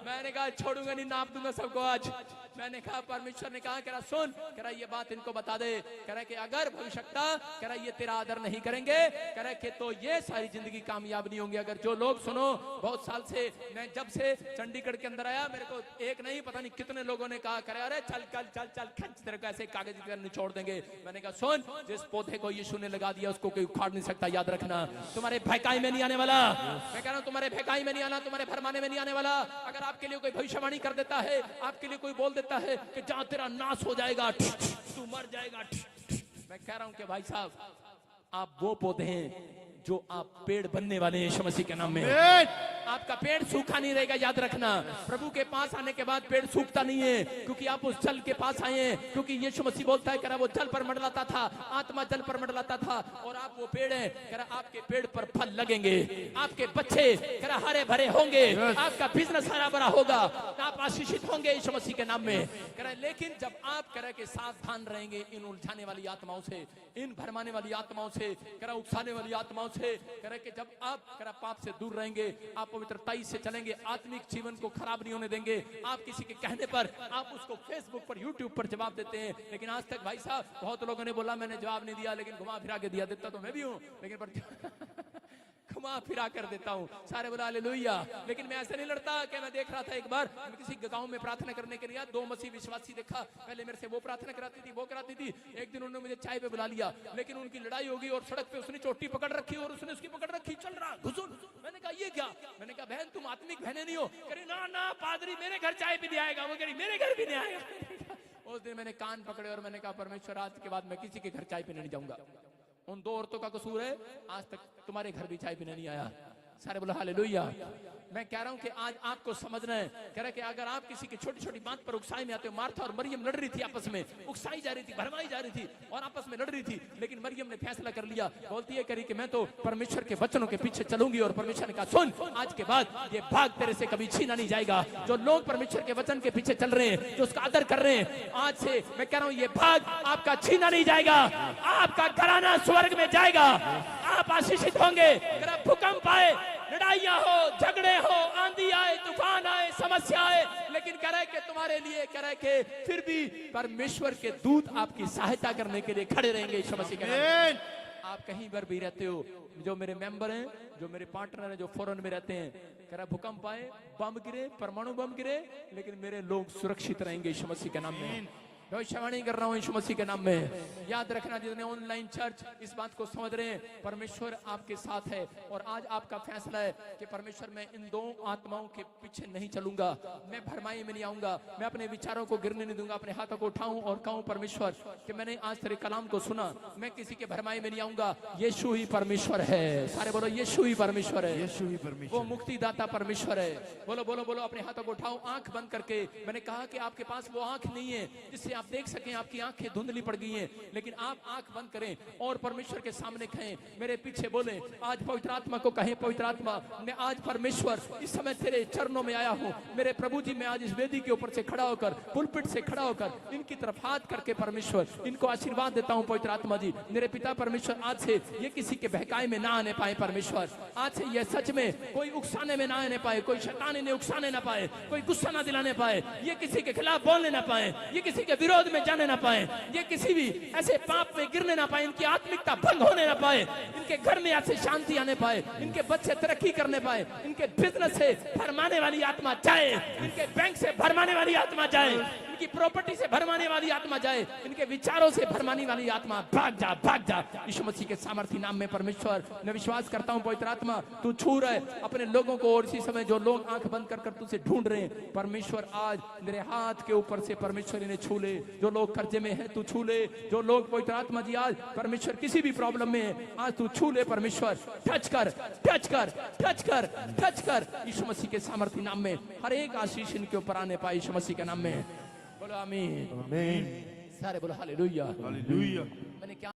मैंने कहा छोड़ूंगा नहीं, नाप दूंगा सबको आज। मैंने कहा परमेश्वर ने कहा, कह रहा सुन, कह रहा ये बात इनको बता दे, कह रहा कि अगर भविष्यता, कह रहा ये तेरा आदर नहीं करेंगे, कह रहा कि तो ये सारी जिंदगी कामयाब नहीं होंगे। अगर जो लोग, सुनो, बहुत साल से मैं जब से चंडीगढ़ के अंदर आया, मेरे को एक नहीं पता नहीं कितने लोगों ने कहा, करे अरे चल चल चल चल खंच तेरे को ऐसे कागज पर निचोड़ देंगे। मैंने कहा सुन, जिस पौधे को यीशु ने लगा दिया उसको कोई उखाड़ नहीं सकता, याद रखना। तुम्हारे भैकाई में नहीं आने वाला, मैं कह रहा हूं तुम्हारे भैकाई में नहीं आना, तुम्हारे भरमाने में नहीं आने वाला। अगर आपके लिए कोई भविष्यवाणी कर देता है, आपके लिए कोई बोल देता है कि जहां तेरा नाश हो जाएगा, तू मर जाएगा, मैं कह रहा हूं कि भाई साहब आप वो पौधे हैं जो आप पेड़ बनने वाले हैं यीशु मसीह के नाम में। आपका पेड़ सूखा नहीं रहेगा, याद रखना। प्रभु के पास आने के बाद पेड़ सूखता नहीं है, क्योंकि आप उस जल के पास आए हैं। क्योंकि यीशु मसीह बोलता है, कह रहा वो जल पर मंडलाता था, आत्मा जल पर मंडलाता था, और आप वो पेड़ हैं। कह रहा आपके पेड़ पर फल लगेंगे, आपके बच्चे कह रहा हरे भरे होंगे, आपका बिजनेस हरा भरा होगा, आप आशीषित होंगे यीशु मसीह के नाम में। कह रहा लेकिन जब आप कह रहे कि सावधान रहेंगे इन उलझाने वाली आत्माओं से, इन भरमाने वाली आत्माओं से, कह रहा उकसाने वाली आत्माओं से, कह रहे कि जब आप कह रहा पाप से दूर रहेंगे, आप पवित्रताई से चलेंगे, आत्मिक जीवन को खराब नहीं होने देंगे। आप किसी के कहने पर आप उसको फेसबुक पर, यूट्यूब पर जवाब देते हैं, लेकिन आज तक भाई साहब बहुत लोगों ने बोला मैंने जवाब नहीं दिया, लेकिन घुमा फिरा के दिया, देता तो मैं भी हूं, लेकिन घुमा फिरा कर देता हूं। सारे बोला हालेलुया। लेकिन मैं ऐसे नहीं लड़ता कि मैं देख रहा था एक बार मैं किसी गांव में प्रार्थना करने के लिए, दो मसीह विश्वासी देखा, पहले मेरे से वो प्रार्थना कराती थी, वो कराती थी। एक दिन उन्होंने मुझे चाय पे बुला लिया, लेकिन उनकी लड़ाई होगी और सड़क पे उसने चोटी पकड़ रखी और उसने उसकी पकड़ रखी, चल रहा घुसून। मैंने कहा ये क्या? मैंने कहा बहन तुम आत्मिक बहने नहीं हो। कह ना ना पादरी मेरे घर चाय पीने आएगा, वो कह रही मेरे घर भी नहीं आएगा। उस दिन मैंने कान पकड़े और मैंने कहा परमेश्वर आज के बाद मैं किसी के घर चाय पीने नहीं जाऊंगा। उन दो औरतों का कसूर है, आज तक तुम्हारे घर भी चाय पीने नहीं आया। सारे बोला हालेलुया। मैं कह रहा हूं कि आज आपको समझना है, कह रहा कि अगर आप किसी की छोटी छोटी बात पर उकसाई में आते हो, मार्था और मरियम लड़ रही थी आपस में, उकसाई जा रही थी, भरमाई जा रही थी और आपस में लड़ रही थी, लेकिन मरियम ने फैसला कर लिया, बोलती है करी कि मैं तो परमेश्वर के वचनों के पीछे चलूंगी। और परमेश्वर ने कहा सुन, आज के बाद ये भाग तेरे से कभी छीना नहीं जाएगा। जो लोग परमेश्वर के वचन के पीछे चल रहे हैं, जो उसका आदर कर रहे हैं, आज से मैं कह रहा हूं ये भाग आपका छीना नहीं जाएगा, आपका घराना स्वर्ग में जाएगा, आप आशीषित होंगे। भूकंप आए, लड़ाइयां हो, झगड़े हो, आंधी आए, तूफान आए, समस्या आए, लेकिन कह रहे कि तुम्हारे लिए कह रहे कि फिर भी परमेश्वर के दूत आपकी सहायता करने के लिए खड़े रहेंगे यीशु मसीह के नाम। आप कहीं पर भी रहते हो, जो मेरे मेंबर हैं, जो मेरे पार्टनर हैं, जो फॉरेन में रहते हैं, कह रहा भूकंप आए, बम गिरे, परमाणु बम गिरे, लेकिन मेरे लोग सुरक्षित रहेंगे यीशु मसीह के नाम में। भविष्यवाणी कर रहा हूं यीशु मसीह के नाम में। याद रखना जितने ऑनलाइन चर्च इस बात को समझ रहे हैं, परमेश्वर आपके साथ है। और आज आपका फैसला है कि परमेश्वर मैं इन दो आत्माओं के पीछे नहीं चलूंगा, मैं भरमाई में नहीं आऊंगा, मैं अपने विचारों को गिरने नहीं दूंगा, अपने हाथों को उठाऊं और कहूं परमेश्वर कि मैंने आज तेरे कलाम को सुना, मैं किसी के भरमाई में नहीं आऊंगा। यीशु ही परमेश्वर है। सारे बोलो यीशु ही परमेश्वर है, यीशु ही परमेश्वर, वो मुक्तिदाता परमेश्वर है। बोलो बोलो बोलो, अपने हाथों को उठाओ, आंख बंद करके। मैंने कहा कि आपके पास वो आंख नहीं है जिससे आप देख सकें, आपकी आंखें धुंधली पड़ गई हैं, लेकिन आप आंख बंद करें और परमेश्वर के सामने कहें, मेरे पीछे बोले, आज पवित्र आत्मा को कहें, पवित्र आत्मा मैं आज परमेश्वर इस समय तेरे चरणों में आया हूं। मेरे प्रभु जी मैं आज इस वेदी के ऊपर से खड़ा होकर, पुलपिट से खड़ा होकर इनकी तरफ हाथ करके परमेश्वर इनको आशीर्वाद देता हूं। पवित्र आत्मा जी मेरे पिता परमेश्वर, आज से ये किसी के बहकाए में ना आने पाए परमेश्वर, आज से ये सच में कोई उकसाने में ना आने पाए, कोई शैतान ने उकसाने ना पाए, कोई गुस्सा ना दिलाने पाए, ये किसी के खिलाफ बोलने ना पाए, ये किसी के विरोध में जाने ना पाए, ये किसी भी ऐसे पाप में गिरने ना पाए, इनकी आत्मिकता भंग होने ना पाए, इनके घर में ऐसे शांति आने पाए, इनके बच्चे तरक्की करने पाए, इनके बिजनेस से भरमाने वाली आत्मा जाए, इनके बैंक से भरमाने वाली आत्मा जाए, इनकी प्रॉपर्टी से भरमाने वाली आत्मा जाए, इनके विचारों से भरमाने वाली आत्मा भाग जा, भाग जा। यीशु मसीह के सामर्थ्य नाम में परमेश्वर मैं विश्वास करता हूं पवित्र आत्मा तू छू रहे अपने लोगों को, और इसी समय जो लोग आंख बंद कर कर तुझसे ढूंढ रहे हैं परमेश्वर आज मेरे हाथ के ऊपर से परमेश्वर इन्हें छू ले। जो लोग कर्जे में है तू छू ले, जो लोग पवित्र आत्मा जी आज परमेश्वर किसी भी प्रॉब्लम में है आज तू छू ले परमेश्वर। टच कर, टच कर, टच कर, टच कर यीशु मसीह के सामर्थ्य नाम में। हर एक आशीष इनके ऊपर आने पाए यीशु मसीह के नाम में। बोलो आमीन, आमीन, सारे बोलो हालेलुया। हालेलुया। मैंने क्या